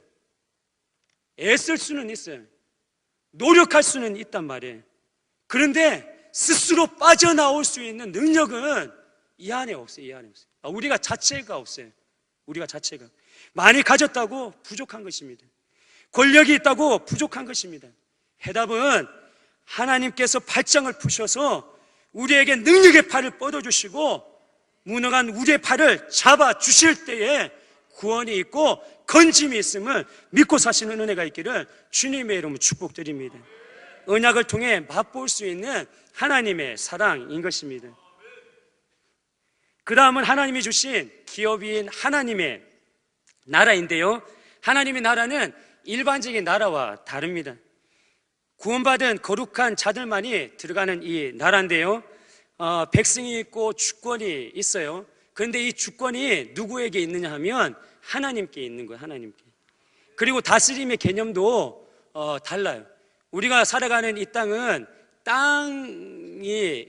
애쓸 수는 있어요. 노력할 수는 있단 말이에요. 그런데 스스로 빠져나올 수 있는 능력은 이 안에 없어요. 이 안에 없어요. 우리가 자체가 없어요. 우리가 자체가 많이 가졌다고 부족한 것입니다. 권력이 있다고 부족한 것입니다. 해답은 하나님께서 발장을 푸셔서 우리에게 능력의 팔을 뻗어주시고 무능한 우리의 팔을 잡아주실 때에 구원이 있고 건짐이 있음을 믿고 사시는 은혜가 있기를 주님의 이름으로 축복드립니다. 언약을 통해 맛볼 수 있는 하나님의 사랑인 것입니다. 그 다음은 하나님이 주신 기업인 하나님의 나라인데요, 하나님의 나라는 일반적인 나라와 다릅니다. 구원받은 거룩한 자들만이 들어가는 이 나라인데요, 백성이 있고 주권이 있어요. 그런데 이 주권이 누구에게 있느냐 하면 하나님께 있는 거예요. 하나님께. 그리고 다스림의 개념도 달라요. 우리가 살아가는 이 땅은 땅이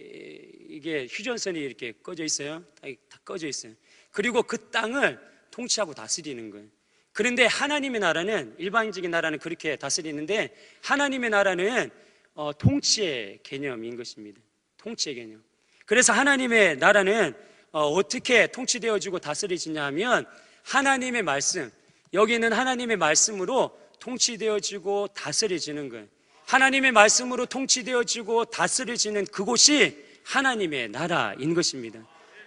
이게 휴전선이 이렇게 꺼져 있어요. 다 꺼져 있어요. 그리고 그 땅을 통치하고 다스리는 거예요. 그런데 하나님의 나라는, 일반적인 나라는 그렇게 다스리는데 하나님의 나라는 통치의 개념인 것입니다. 통치의 개념. 그래서 하나님의 나라는 어떻게 통치되어지고 다스려지냐 하면 하나님의 말씀, 여기는 하나님의 말씀으로 통치되어지고 다스려지는 거예요. 하나님의 말씀으로 통치되어지고 다스려지는 그곳이 하나님의 나라인 것입니다.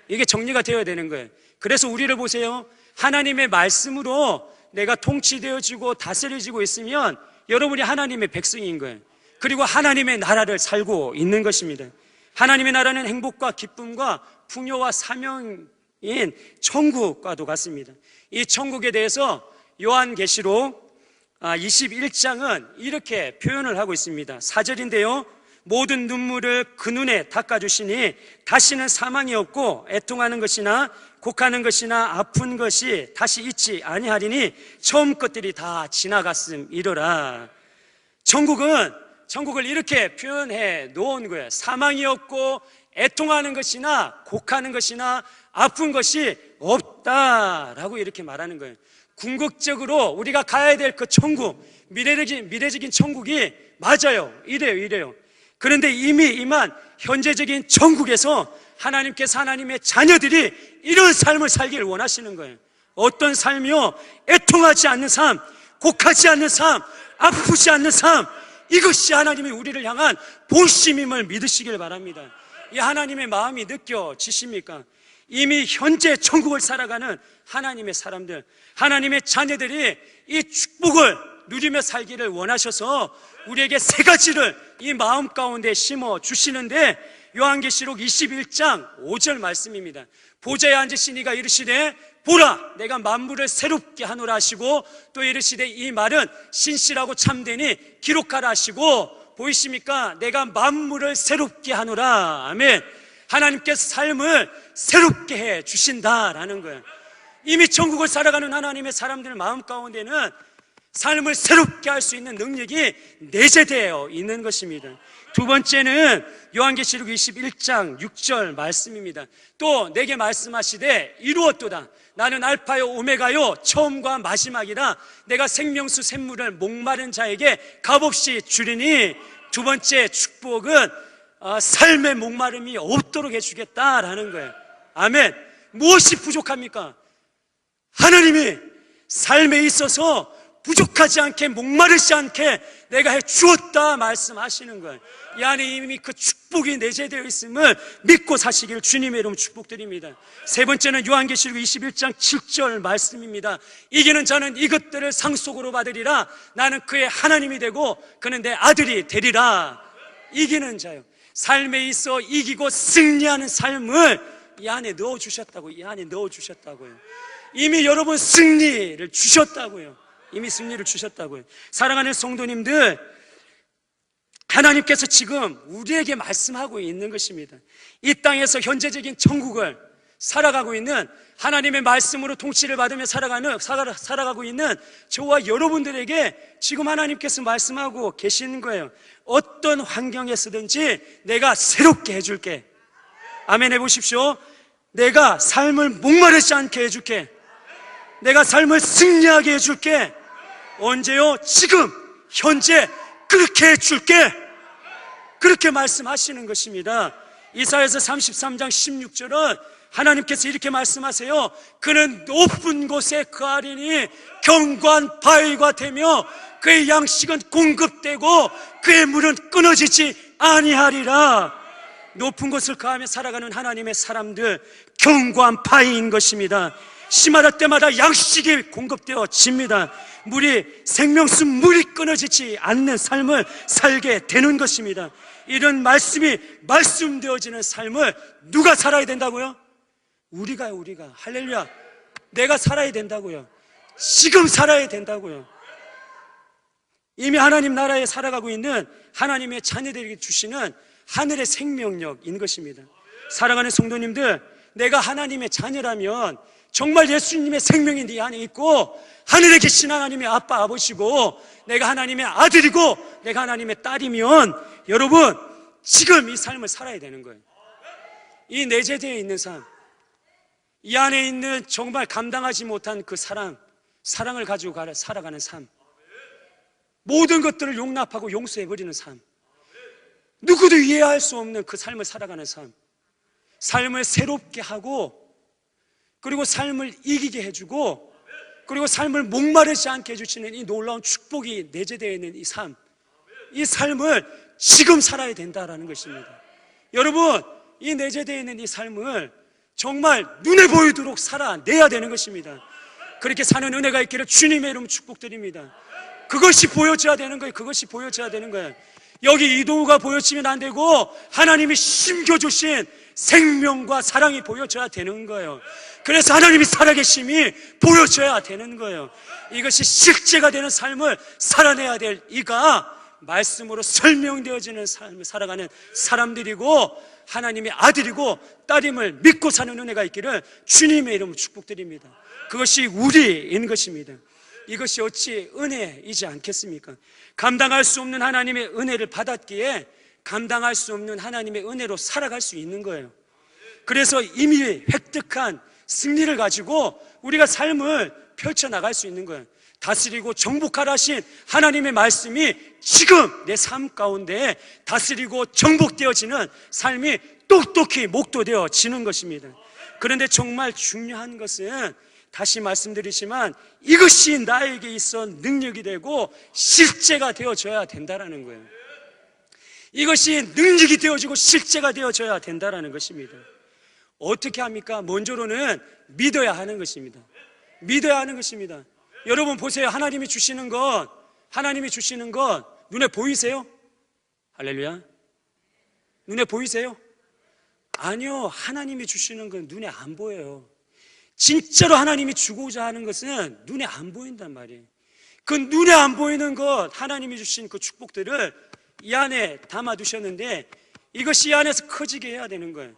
이게 정리가 되어야 되는 거예요. 그래서 우리를 보세요. 하나님의 말씀으로 내가 통치되어지고 다스려지고 있으면 여러분이 하나님의 백성인 거예요. 그리고 하나님의 나라를 살고 있는 것입니다. 하나님의 나라는 행복과 기쁨과 풍요와 사명인 천국과도 같습니다. 이 천국에 대해서 요한계시록 21장은 이렇게 표현을 하고 있습니다. 4절인데요, 모든 눈물을 그 눈에 닦아주시니 다시는 사망이 없고 애통하는 것이나 곡하는 것이나 아픈 것이 다시 있지 아니하리니 처음 것들이 다 지나갔음이로라. 천국을 이렇게 표현해 놓은 거예요. 사망이 없고 애통하는 것이나 곡하는 것이나 아픈 것이 없다라고 이렇게 말하는 거예요. 궁극적으로 우리가 가야 될 그 천국, 미래적인 천국이 맞아요. 이래요. 그런데 이미 임한 현재적인 천국에서 하나님께서 하나님의 자녀들이 이런 삶을 살기를 원하시는 거예요. 어떤 삶이요? 애통하지 않는 삶, 곡하지 않는 삶, 아프지 않는 삶, 이것이 하나님이 우리를 향한 본심임을 믿으시길 바랍니다. 이 하나님의 마음이 느껴지십니까? 이미 현재 천국을 살아가는 하나님의 사람들, 하나님의 자녀들이 이 축복을 누리며 살기를 원하셔서 우리에게 세 가지를 이 마음 가운데 심어 주시는데, 요한계시록 21장 5절 말씀입니다. 보좌에 앉으신 이가 이르시되 보라 내가 만물을 새롭게 하노라 하시고, 또 이르시되 이 말은 신실하고 참되니 기록하라 하시고, 보이십니까? 내가 만물을 새롭게 하노라. 아멘. 하나님께서 삶을 새롭게 해 주신다라는 거예요. 이미 천국을 살아가는 하나님의 사람들 마음 가운데는 삶을 새롭게 할 수 있는 능력이 내재되어 있는 것입니다. 두 번째는 요한계시록 21장 6절 말씀입니다. 또 내게 말씀하시되 이루었도다. 나는 알파요 오메가요 처음과 마지막이라. 내가 생명수 샘물을 목마른 자에게 값없이 주리니. 두 번째 축복은 삶의 목마름이 없도록 해주겠다라는 거예요. 아멘. 무엇이 부족합니까? 하나님이 삶에 있어서 부족하지 않게, 목마르지 않게 내가 해 주었다 말씀하시는 거예요. 이 안에 이미 그 축복이 내재되어 있음을 믿고 사시길 주님의 이름 축복드립니다. 세 번째는 요한계시록 21장 7절 말씀입니다. 이기는 자는 이것들을 상속으로 받으리라. 나는 그의 하나님이 되고 그는 내 아들이 되리라. 이기는 자요, 삶에 있어 이기고 승리하는 삶을 이 안에 넣어주셨다고. 이 안에 넣어주셨다고요. 이미 여러분 승리를 주셨다고요. 이미 승리를 주셨다고요. 사랑하는 성도님들, 하나님께서 지금 우리에게 말씀하고 있는 것입니다. 이 땅에서 현재적인 천국을 살아가고 있는, 하나님의 말씀으로 통치를 받으며 살아가고 있는 저와 여러분들에게 지금 하나님께서 말씀하고 계시는 거예요. 어떤 환경에서든지 내가 새롭게 해줄게. 아멘 해보십시오. 내가 삶을 목마르지 않게 해줄게. 내가 삶을 승리하게 해줄게. 언제요? 지금 현재 그렇게 해줄게. 그렇게 말씀하시는 것입니다. 이사야서 33장 16절은 하나님께서 이렇게 말씀하세요. 그는 높은 곳에 거하리니 견고한 바위가 되며 그의 양식은 공급되고 그의 물은 끊어지지 아니하리라. 높은 곳을 거하며 살아가는 하나님의 사람들, 견고한 바위인 것입니다. 심하다 때마다 양식이 공급되어집니다. 생명수 물이 끊어지지 않는 삶을 살게 되는 것입니다. 이런 말씀이 말씀되어지는 삶을 누가 살아야 된다고요? 우리가 할렐루야. 내가 살아야 된다고요. 지금 살아야 된다고요. 이미 하나님 나라에 살아가고 있는 하나님의 자녀들에게 주시는 하늘의 생명력인 것입니다. 사랑하는 성도님들, 내가 하나님의 자녀라면 정말 예수님의 생명이 네 안에 있고 하늘에 계신 하나님의 아빠 아버지고 내가 하나님의 아들이고 내가 하나님의 딸이면 여러분 지금 이 삶을 살아야 되는 거예요. 이 내재되어 있는 삶, 이 안에 있는 정말 감당하지 못한 그 사랑을 가지고 살아가는 삶, 모든 것들을 용납하고 용서해버리는 삶, 누구도 이해할 수 없는 그 삶을 살아가는 삶, 삶을 새롭게 하고 그리고 삶을 이기게 해주고 그리고 삶을 목마르지 않게 해주시는 이 놀라운 축복이 내재되어 있는 이 삶, 이 삶을 지금 살아야 된다라는 것입니다. 여러분, 이 내재되어 있는 이 삶을 정말 눈에 보이도록 살아내야 되는 것입니다. 그렇게 사는 은혜가 있기를 주님의 이름으로 축복드립니다. 그것이 보여져야 되는 거예요. 그것이 보여져야 되는 거예요. 여기 이도우가 보여지면 안 되고 하나님이 심겨주신 생명과 사랑이 보여져야 되는 거예요. 그래서 하나님이 살아계심이 보여져야 되는 거예요. 이것이 실제가 되는 삶을 살아내야 될 이가 말씀으로 설명되어지는 삶을 살아가는 사람들이고 하나님의 아들이고 딸임을 믿고 사는 은혜가 있기를 주님의 이름으로 축복드립니다. 그것이 우리인 것입니다. 이것이 어찌 은혜이지 않겠습니까? 감당할 수 없는 하나님의 은혜를 받았기에 감당할 수 없는 하나님의 은혜로 살아갈 수 있는 거예요. 그래서 이미 획득한 승리를 가지고 우리가 삶을 펼쳐나갈 수 있는 거예요. 다스리고 정복하라 하신 하나님의 말씀이 지금 내 삶 가운데 다스리고 정복되어지는 삶이 똑똑히 목도되어지는 것입니다. 그런데 정말 중요한 것은 다시 말씀드리지만 이것이 나에게 있어 능력이 되고 실제가 되어져야 된다는 거예요. 이것이 능력이 되어지고 실제가 되어져야 된다는 것입니다. 어떻게 합니까? 먼저로는 믿어야 하는 것입니다. 믿어야 하는 것입니다. 여러분 보세요. 하나님이 주시는 것 하나님이 주시는 것 눈에 보이세요? 할렐루야. 눈에 보이세요? 아니요. 하나님이 주시는 건 눈에 안 보여요. 진짜로 하나님이 주고자 하는 것은 눈에 안 보인단 말이에요. 그 눈에 안 보이는 것, 하나님이 주신 그 축복들을 이 안에 담아두셨는데 이것이 이 안에서 커지게 해야 되는 거예요.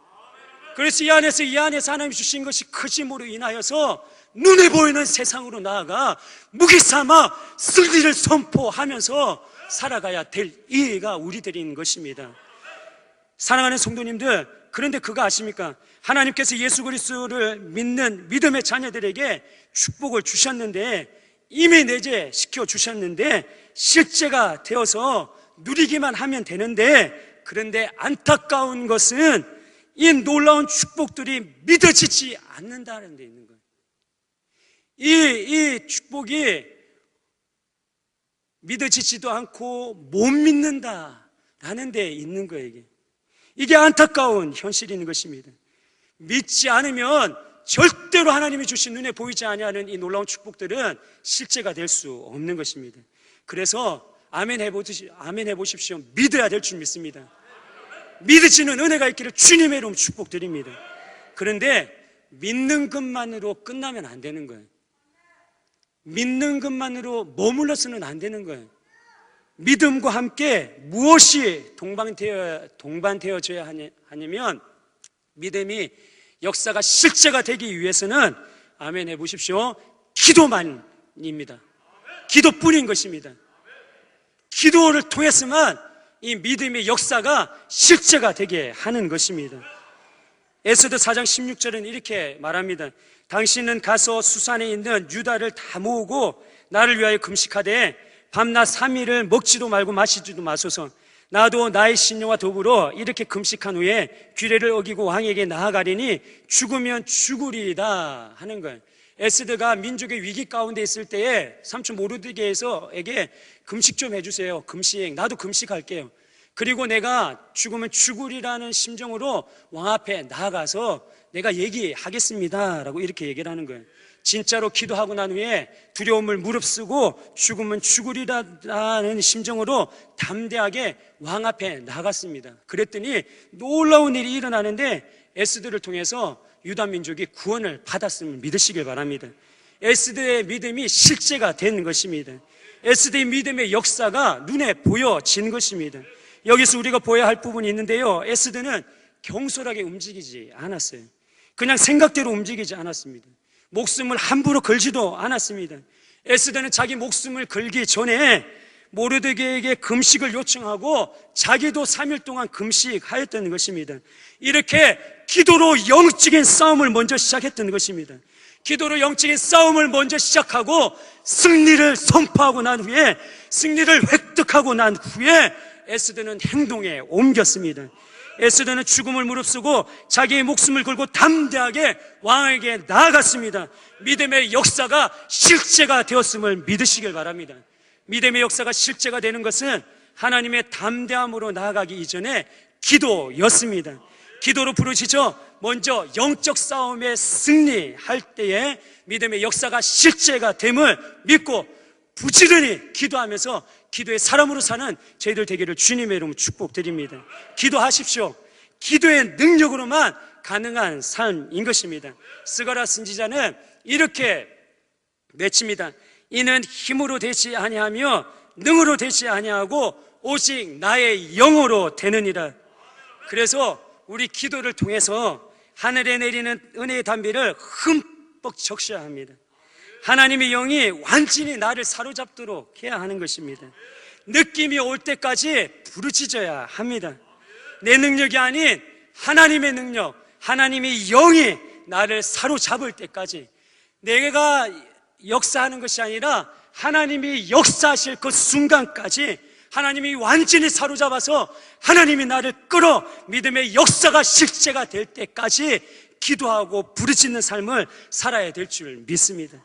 그래서 이 안에서 하나님이 주신 것이 커짐으로 인하여서 눈에 보이는 세상으로 나아가 무기 삼아 승리를 선포하면서 살아가야 될 이해가 우리들인 것입니다. 사랑하는 성도님들, 그런데 그거 아십니까? 하나님께서 예수 그리스도를 믿는 믿음의 자녀들에게 축복을 주셨는데, 이미 내재시켜 주셨는데 실제가 되어서 누리기만 하면 되는데, 그런데 안타까운 것은 이 놀라운 축복들이 믿어지지 않는다는 데 있는 거예요. 이 축복이 믿어지지도 않고 못 믿는다라는 데 있는 거예요. 이게 안타까운 현실인 것입니다. 믿지 않으면 절대로 하나님이 주신 눈에 보이지 아니하는 이 놀라운 축복들은 실제가 될 수 없는 것입니다. 그래서 아멘 해보십시오. 믿어야 될 줄 믿습니다. 믿으시는 은혜가 있기를 주님의 이름 축복드립니다. 그런데 믿는 것만으로 끝나면 안 되는 거예요. 믿는 것만으로 머물러서는 안 되는 거예요. 믿음과 함께 무엇이 동반되어져야 하냐면, 믿음이 역사가 실제가 되기 위해서는 아멘 해보십시오. 기도만입니다. 기도뿐인 것입니다. 기도를 통해서만 이 믿음의 역사가 실제가 되게 하는 것입니다. 에스더 4장 16절은 이렇게 말합니다. 당신은 가서 수산에 있는 유다를 다 모으고 나를 위하여 금식하되 밤낮 3일을 먹지도 말고 마시지도 마소서. 나도 나의 신령과 더불어 이렇게 금식한 후에 규례를 어기고 왕에게 나아가리니 죽으면 죽으리이다 하는 거예요. 에스더가 민족의 위기 가운데 있을 때에 삼촌 모르드게에게 금식 좀 해주세요. 금식. 나도 금식할게요. 그리고 내가 죽으면 죽으리라는 심정으로 왕 앞에 나아가서 내가 얘기하겠습니다 라고 이렇게 얘기를 하는 거예요. 진짜로 기도하고 난 후에 두려움을 무릅쓰고 죽으면 죽으리라는 심정으로 담대하게 왕 앞에 나갔습니다. 그랬더니 놀라운 일이 일어나는데 에스더를 통해서 유다 민족이 구원을 받았음을 믿으시길 바랍니다. 에스더의 믿음이 실제가 된 것입니다. 에스더의 믿음의 역사가 눈에 보여진 것입니다. 여기서 우리가 보아야 할 부분이 있는데요, 에스더는 경솔하게 움직이지 않았어요. 그냥 생각대로 움직이지 않았습니다. 목숨을 함부로 걸지도 않았습니다. 에스더는 자기 목숨을 걸기 전에 모르드게에게 금식을 요청하고 자기도 3일 동안 금식하였던 것입니다. 이렇게 기도로 영적인 싸움을 먼저 시작했던 것입니다. 기도로 영적인 싸움을 먼저 시작하고 승리를 선포하고 난 후에, 승리를 획득하고 난 후에 에스더는 행동에 옮겼습니다. 에스더는 죽음을 무릅쓰고 자기의 목숨을 걸고 담대하게 왕에게 나아갔습니다. 믿음의 역사가 실제가 되었음을 믿으시길 바랍니다. 믿음의 역사가 실제가 되는 것은 하나님의 담대함으로 나아가기 이전에 기도였습니다. 기도로 부르짖어 먼저 영적 싸움에 승리할 때에 믿음의 역사가 실제가 됨을 믿고 부지런히 기도하면서 기도의 사람으로 사는 저희들 되기를 주님의 이름으로 축복드립니다. 기도하십시오. 기도의 능력으로만 가능한 삶인 것입니다. 스가랴 선지자는 이렇게 외칩니다. 이는 힘으로 되지 아니하며 능으로 되지 아니하고 오직 나의 영으로 되느니라. 그래서 우리 기도를 통해서 하늘에 내리는 은혜의 담비를 흠뻑 적셔야 합니다. 하나님의 영이 완전히 나를 사로잡도록 해야 하는 것입니다. 느낌이 올 때까지 부르짖어야 합니다. 내 능력이 아닌 하나님의 능력, 하나님의 영이 나를 사로잡을 때까지, 내가 역사하는 것이 아니라 하나님이 역사하실 그 순간까지 하나님이 완전히 사로잡아서 하나님이 나를 끌어 믿음의 역사가 실제가 될 때까지 기도하고 부르짖는 삶을 살아야 될 줄 믿습니다.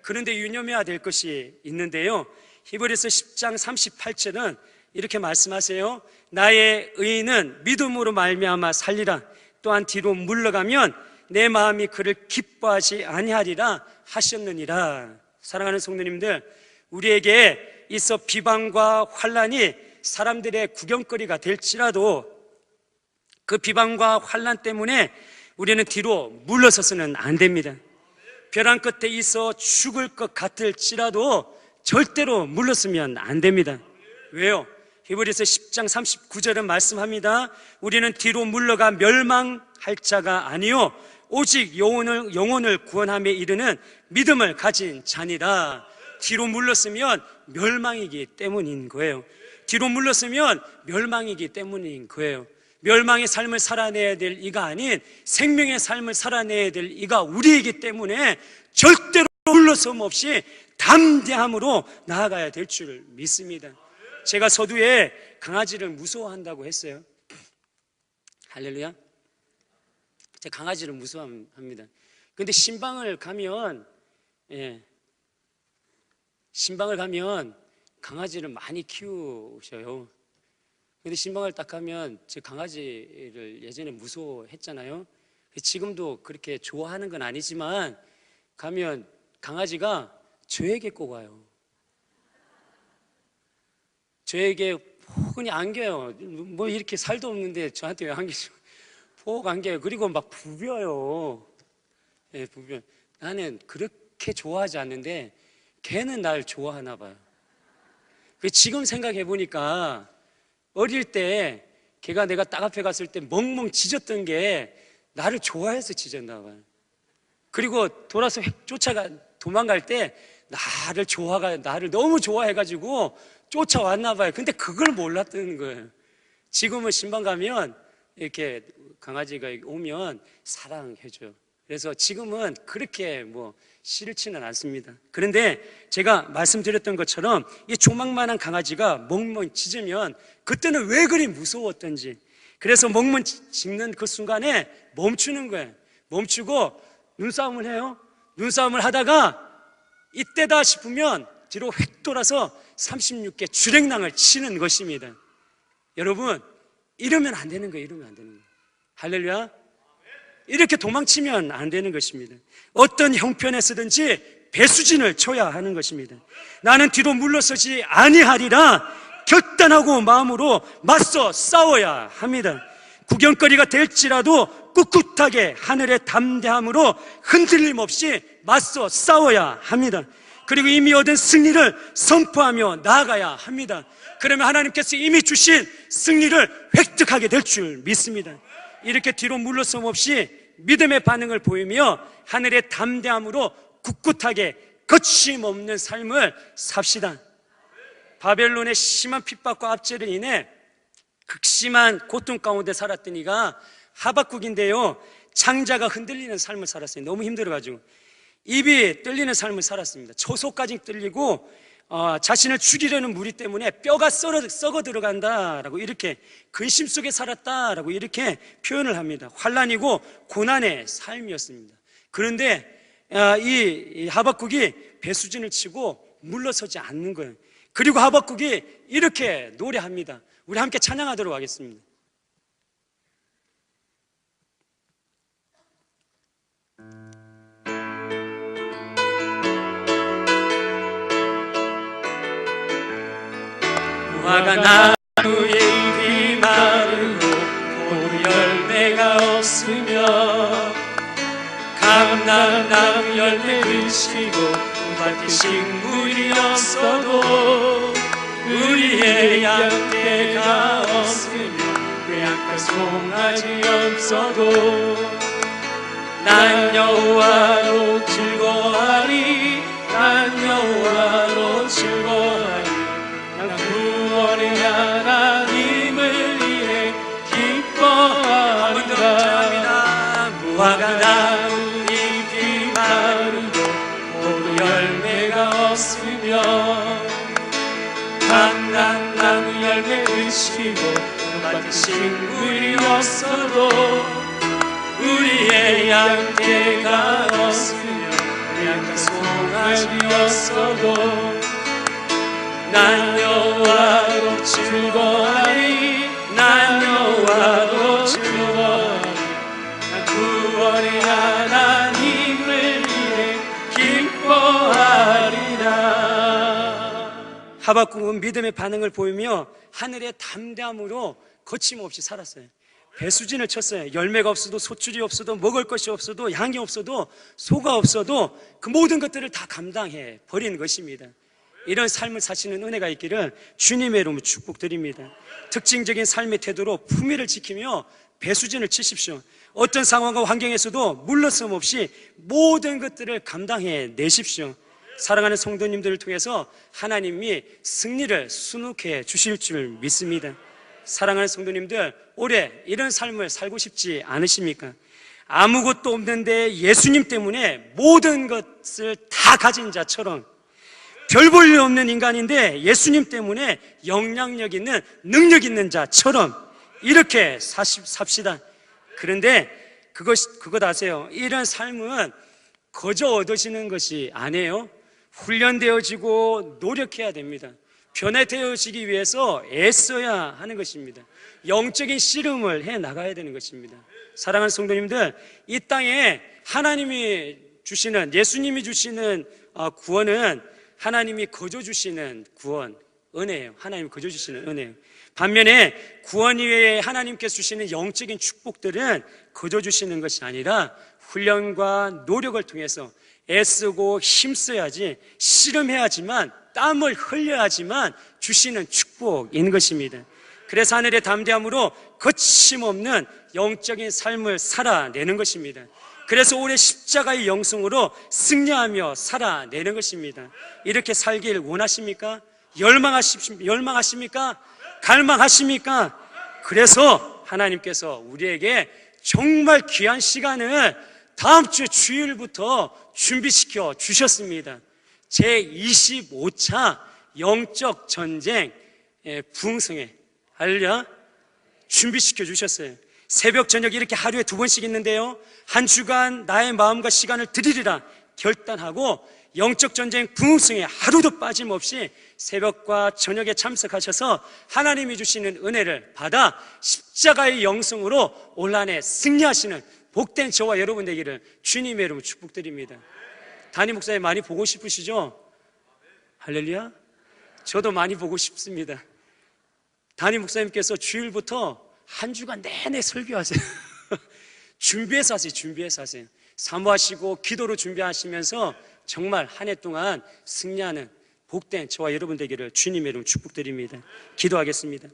그런데 유념해야 될 것이 있는데요, 히브리서 10장 38절은 이렇게 말씀하세요. 나의 의인은 믿음으로 말미암아 살리라. 또한 뒤로 물러가면 내 마음이 그를 기뻐하지 아니하리라 하셨느니라. 사랑하는 성도님들, 우리에게 있어 비방과 환난이 사람들의 구경거리가 될지라도 그 비방과 환난 때문에 우리는 뒤로 물러서서는 안 됩니다. 벼랑 끝에 있어 죽을 것 같을지라도 절대로 물러서면 안 됩니다. 왜요? 히브리서 10장 39절은 말씀합니다. 우리는 뒤로 물러가 멸망할 자가 아니요 오직 영혼을 구원함에 이르는 믿음을 가진 자니라. 뒤로 물렀으면 멸망이기 때문인 거예요. 뒤로 물렀으면 멸망이기 때문인 거예요. 멸망의 삶을 살아내야 될 이가 아닌 생명의 삶을 살아내야 될 이가 우리이기 때문에 절대로 물러섬 없이 담대함으로 나아가야 될 줄 믿습니다. 제가 서두에 강아지를 무서워한다고 했어요. 할렐루야. 제가 강아지를 무서워합니다. 근데 신방을 가면 강아지를 많이 키우셔요. 근데 신방을 딱 가면 제 강아지를 예전에 무서워했잖아요. 지금도 그렇게 좋아하는 건 아니지만 가면 강아지가 저에게 꼭 와요. 저에게 포근히 안겨요. 뭐 이렇게 살도 없는데 저한테 왜 안기죠? 폭 안겨요. 그리고 막 부벼요. 부벼. 나는 그렇게 좋아하지 않는데 걔는 날 좋아하나 봐요. 지금 생각해 보니까 어릴 때 걔가 내가 땅 앞에 갔을 때 멍멍 짖었던 게 나를 좋아해서 짖었나 봐요. 그리고 돌아서 도망갈 때 나를 너무 좋아해가지고 쫓아왔나 봐요. 근데 그걸 몰랐던 거예요. 지금은 신방 가면 이렇게 강아지가 오면 사랑해줘요. 그래서 지금은 그렇게 싫지는 않습니다. 그런데 제가 말씀드렸던 것처럼 이 조망만한 강아지가 멍멍 짖으면 그때는 왜 그리 무서웠던지, 그래서 멍멍 짖는 그 순간에 멈추는 거예요. 멈추고 눈싸움을 해요. 눈싸움을 하다가 이때다 싶으면 뒤로 휙 돌아서 36개 주랭랑을 치는 것입니다. 여러분, 이러면 안 되는 거예요. 이러면 안 되는 거예요. 할렐루야. 이렇게 도망치면 안 되는 것입니다. 어떤 형편에서든지 배수진을 쳐야 하는 것입니다. 나는 뒤로 물러서지 아니하리라 결단하고 마음으로 맞서 싸워야 합니다. 구경거리가 될지라도 꿋꿋하게 하늘의 담대함으로 흔들림 없이 맞서 싸워야 합니다. 그리고 이미 얻은 승리를 선포하며 나아가야 합니다. 그러면 하나님께서 이미 주신 승리를 획득하게 될 줄 믿습니다. 이렇게 뒤로 물러섬 없이 믿음의 반응을 보이며 하늘의 담대함으로 꿋꿋하게 거침없는 삶을 삽시다. 바벨론의 심한 핍박과 압제로 인해 극심한 고통 가운데 살았던 이가 하박국인데요, 창자가 흔들리는 삶을 살았어요. 너무 힘들어가지고 입이 떨리는 삶을 살았습니다. 초속까지 떨리고 자신을 죽이려는 무리 때문에 뼈가 썩어 들어간다라고, 이렇게 근심 속에 살았다라고 이렇게 표현을 합니다. 환난이고 고난의 삶이었습니다. 그런데 이 하박국이 배수진을 치고 물러서지 않는 거예요. 그리고 하박국이 이렇게 노래합니다. 우리 함께 찬양하도록 하겠습니다. 무화과 나무의 잎이 마르고 포도 열매가 없으며 감람나무 열매 그치고 밭에 식물이 없어도 우리의 양떼가 없으며 쇠약한 송아지 없어도 난 여호와로 즐거워하리. 난 여호와로 즐거워하리. 난 구원의 하나님을 위해 기뻐하리라. 무화과 나무 잎이 마르고 포도 열매가 없으며 감람나무 열매 그치고 밭에 식물이 없어도 우리의 양떼가 없으며 약한 송아지 없어도 난 여호와로 즐거워하리. 난 여호와로 즐거워하리. 난 구원의 하나님을 위해 기뻐하리라. 하박국은 믿음의 반응을 보이며 하늘의 담대함으로 거침없이 살았어요. 배수진을 쳤어요. 열매가 없어도, 소출이 없어도, 먹을 것이 없어도, 양이 없어도, 소가 없어도 그 모든 것들을 다 감당해 버리는 것입니다. 이런 삶을 사시는 은혜가 있기를 주님의 이름으로 축복드립니다. 특징적인 삶의 태도로 품위를 지키며 배수진을 치십시오. 어떤 상황과 환경에서도 물러섬 없이 모든 것들을 감당해 내십시오. 사랑하는 성도님들을 통해서 하나님이 승리를 수놓게 주실 줄 믿습니다. 사랑하는 성도님들, 올해 이런 삶을 살고 싶지 않으십니까? 아무것도 없는데 예수님 때문에 모든 것을 다 가진 자처럼, 별 볼 일 없는 인간인데 예수님 때문에 영향력 있는, 능력 있는 자처럼 이렇게 삽시다. 그런데 그것 아세요? 이런 삶은 거저 얻어지는 것이 아니에요. 훈련되어지고 노력해야 됩니다. 변화되어지기 위해서 애써야 하는 것입니다. 영적인 씨름을 해 나가야 되는 것입니다. 사랑하는 성도님들, 이 땅에 하나님이 주시는, 예수님이 주시는 구원은 하나님이 거저 주시는 구원, 은혜예요. 하나님이 거저 주시는 은혜예요. 반면에 구원 이외에 하나님께서 주시는 영적인 축복들은 거저 주시는 것이 아니라 훈련과 노력을 통해서 애쓰고 힘써야지, 씨름해야지만, 땀을 흘려야지만 주시는 축복인 것입니다. 그래서 하늘의 담대함으로 거침없는 영적인 삶을 살아내는 것입니다. 그래서 올해 십자가의 영성으로 승리하며 살아내는 것입니다. 이렇게 살길 원하십니까? 열망하십니까? 갈망하십니까? 그래서 하나님께서 우리에게 정말 귀한 시간을 다음 주 주일부터 준비시켜 주셨습니다. 제25차 영적 전쟁 부흥성회 할렐루야 준비시켜 주셨어요. 새벽 저녁 이렇게 하루에 2번씩 있는데요, 한 주간 나의 마음과 시간을 드리리라 결단하고 영적 전쟁 부흥성회 하루도 빠짐없이 새벽과 저녁에 참석하셔서 하나님이 주시는 은혜를 받아 십자가의 영성으로 올 한 해 승리하시는 복된 저와 여러분 되기를 주님의 이름으로 축복드립니다. 담임 목사님 많이 보고 싶으시죠? 할렐루야. 저도 많이 보고 싶습니다. 담임 목사님께서 주일부터 한 주간 내내 설교하세요. 준비해서 하세요. 준비해서 하세요. 사모하시고 기도로 준비하시면서 정말 한 해 동안 승리하는 복된 저와 여러분 되기를 주님의 이름으로 축복드립니다. 기도하겠습니다.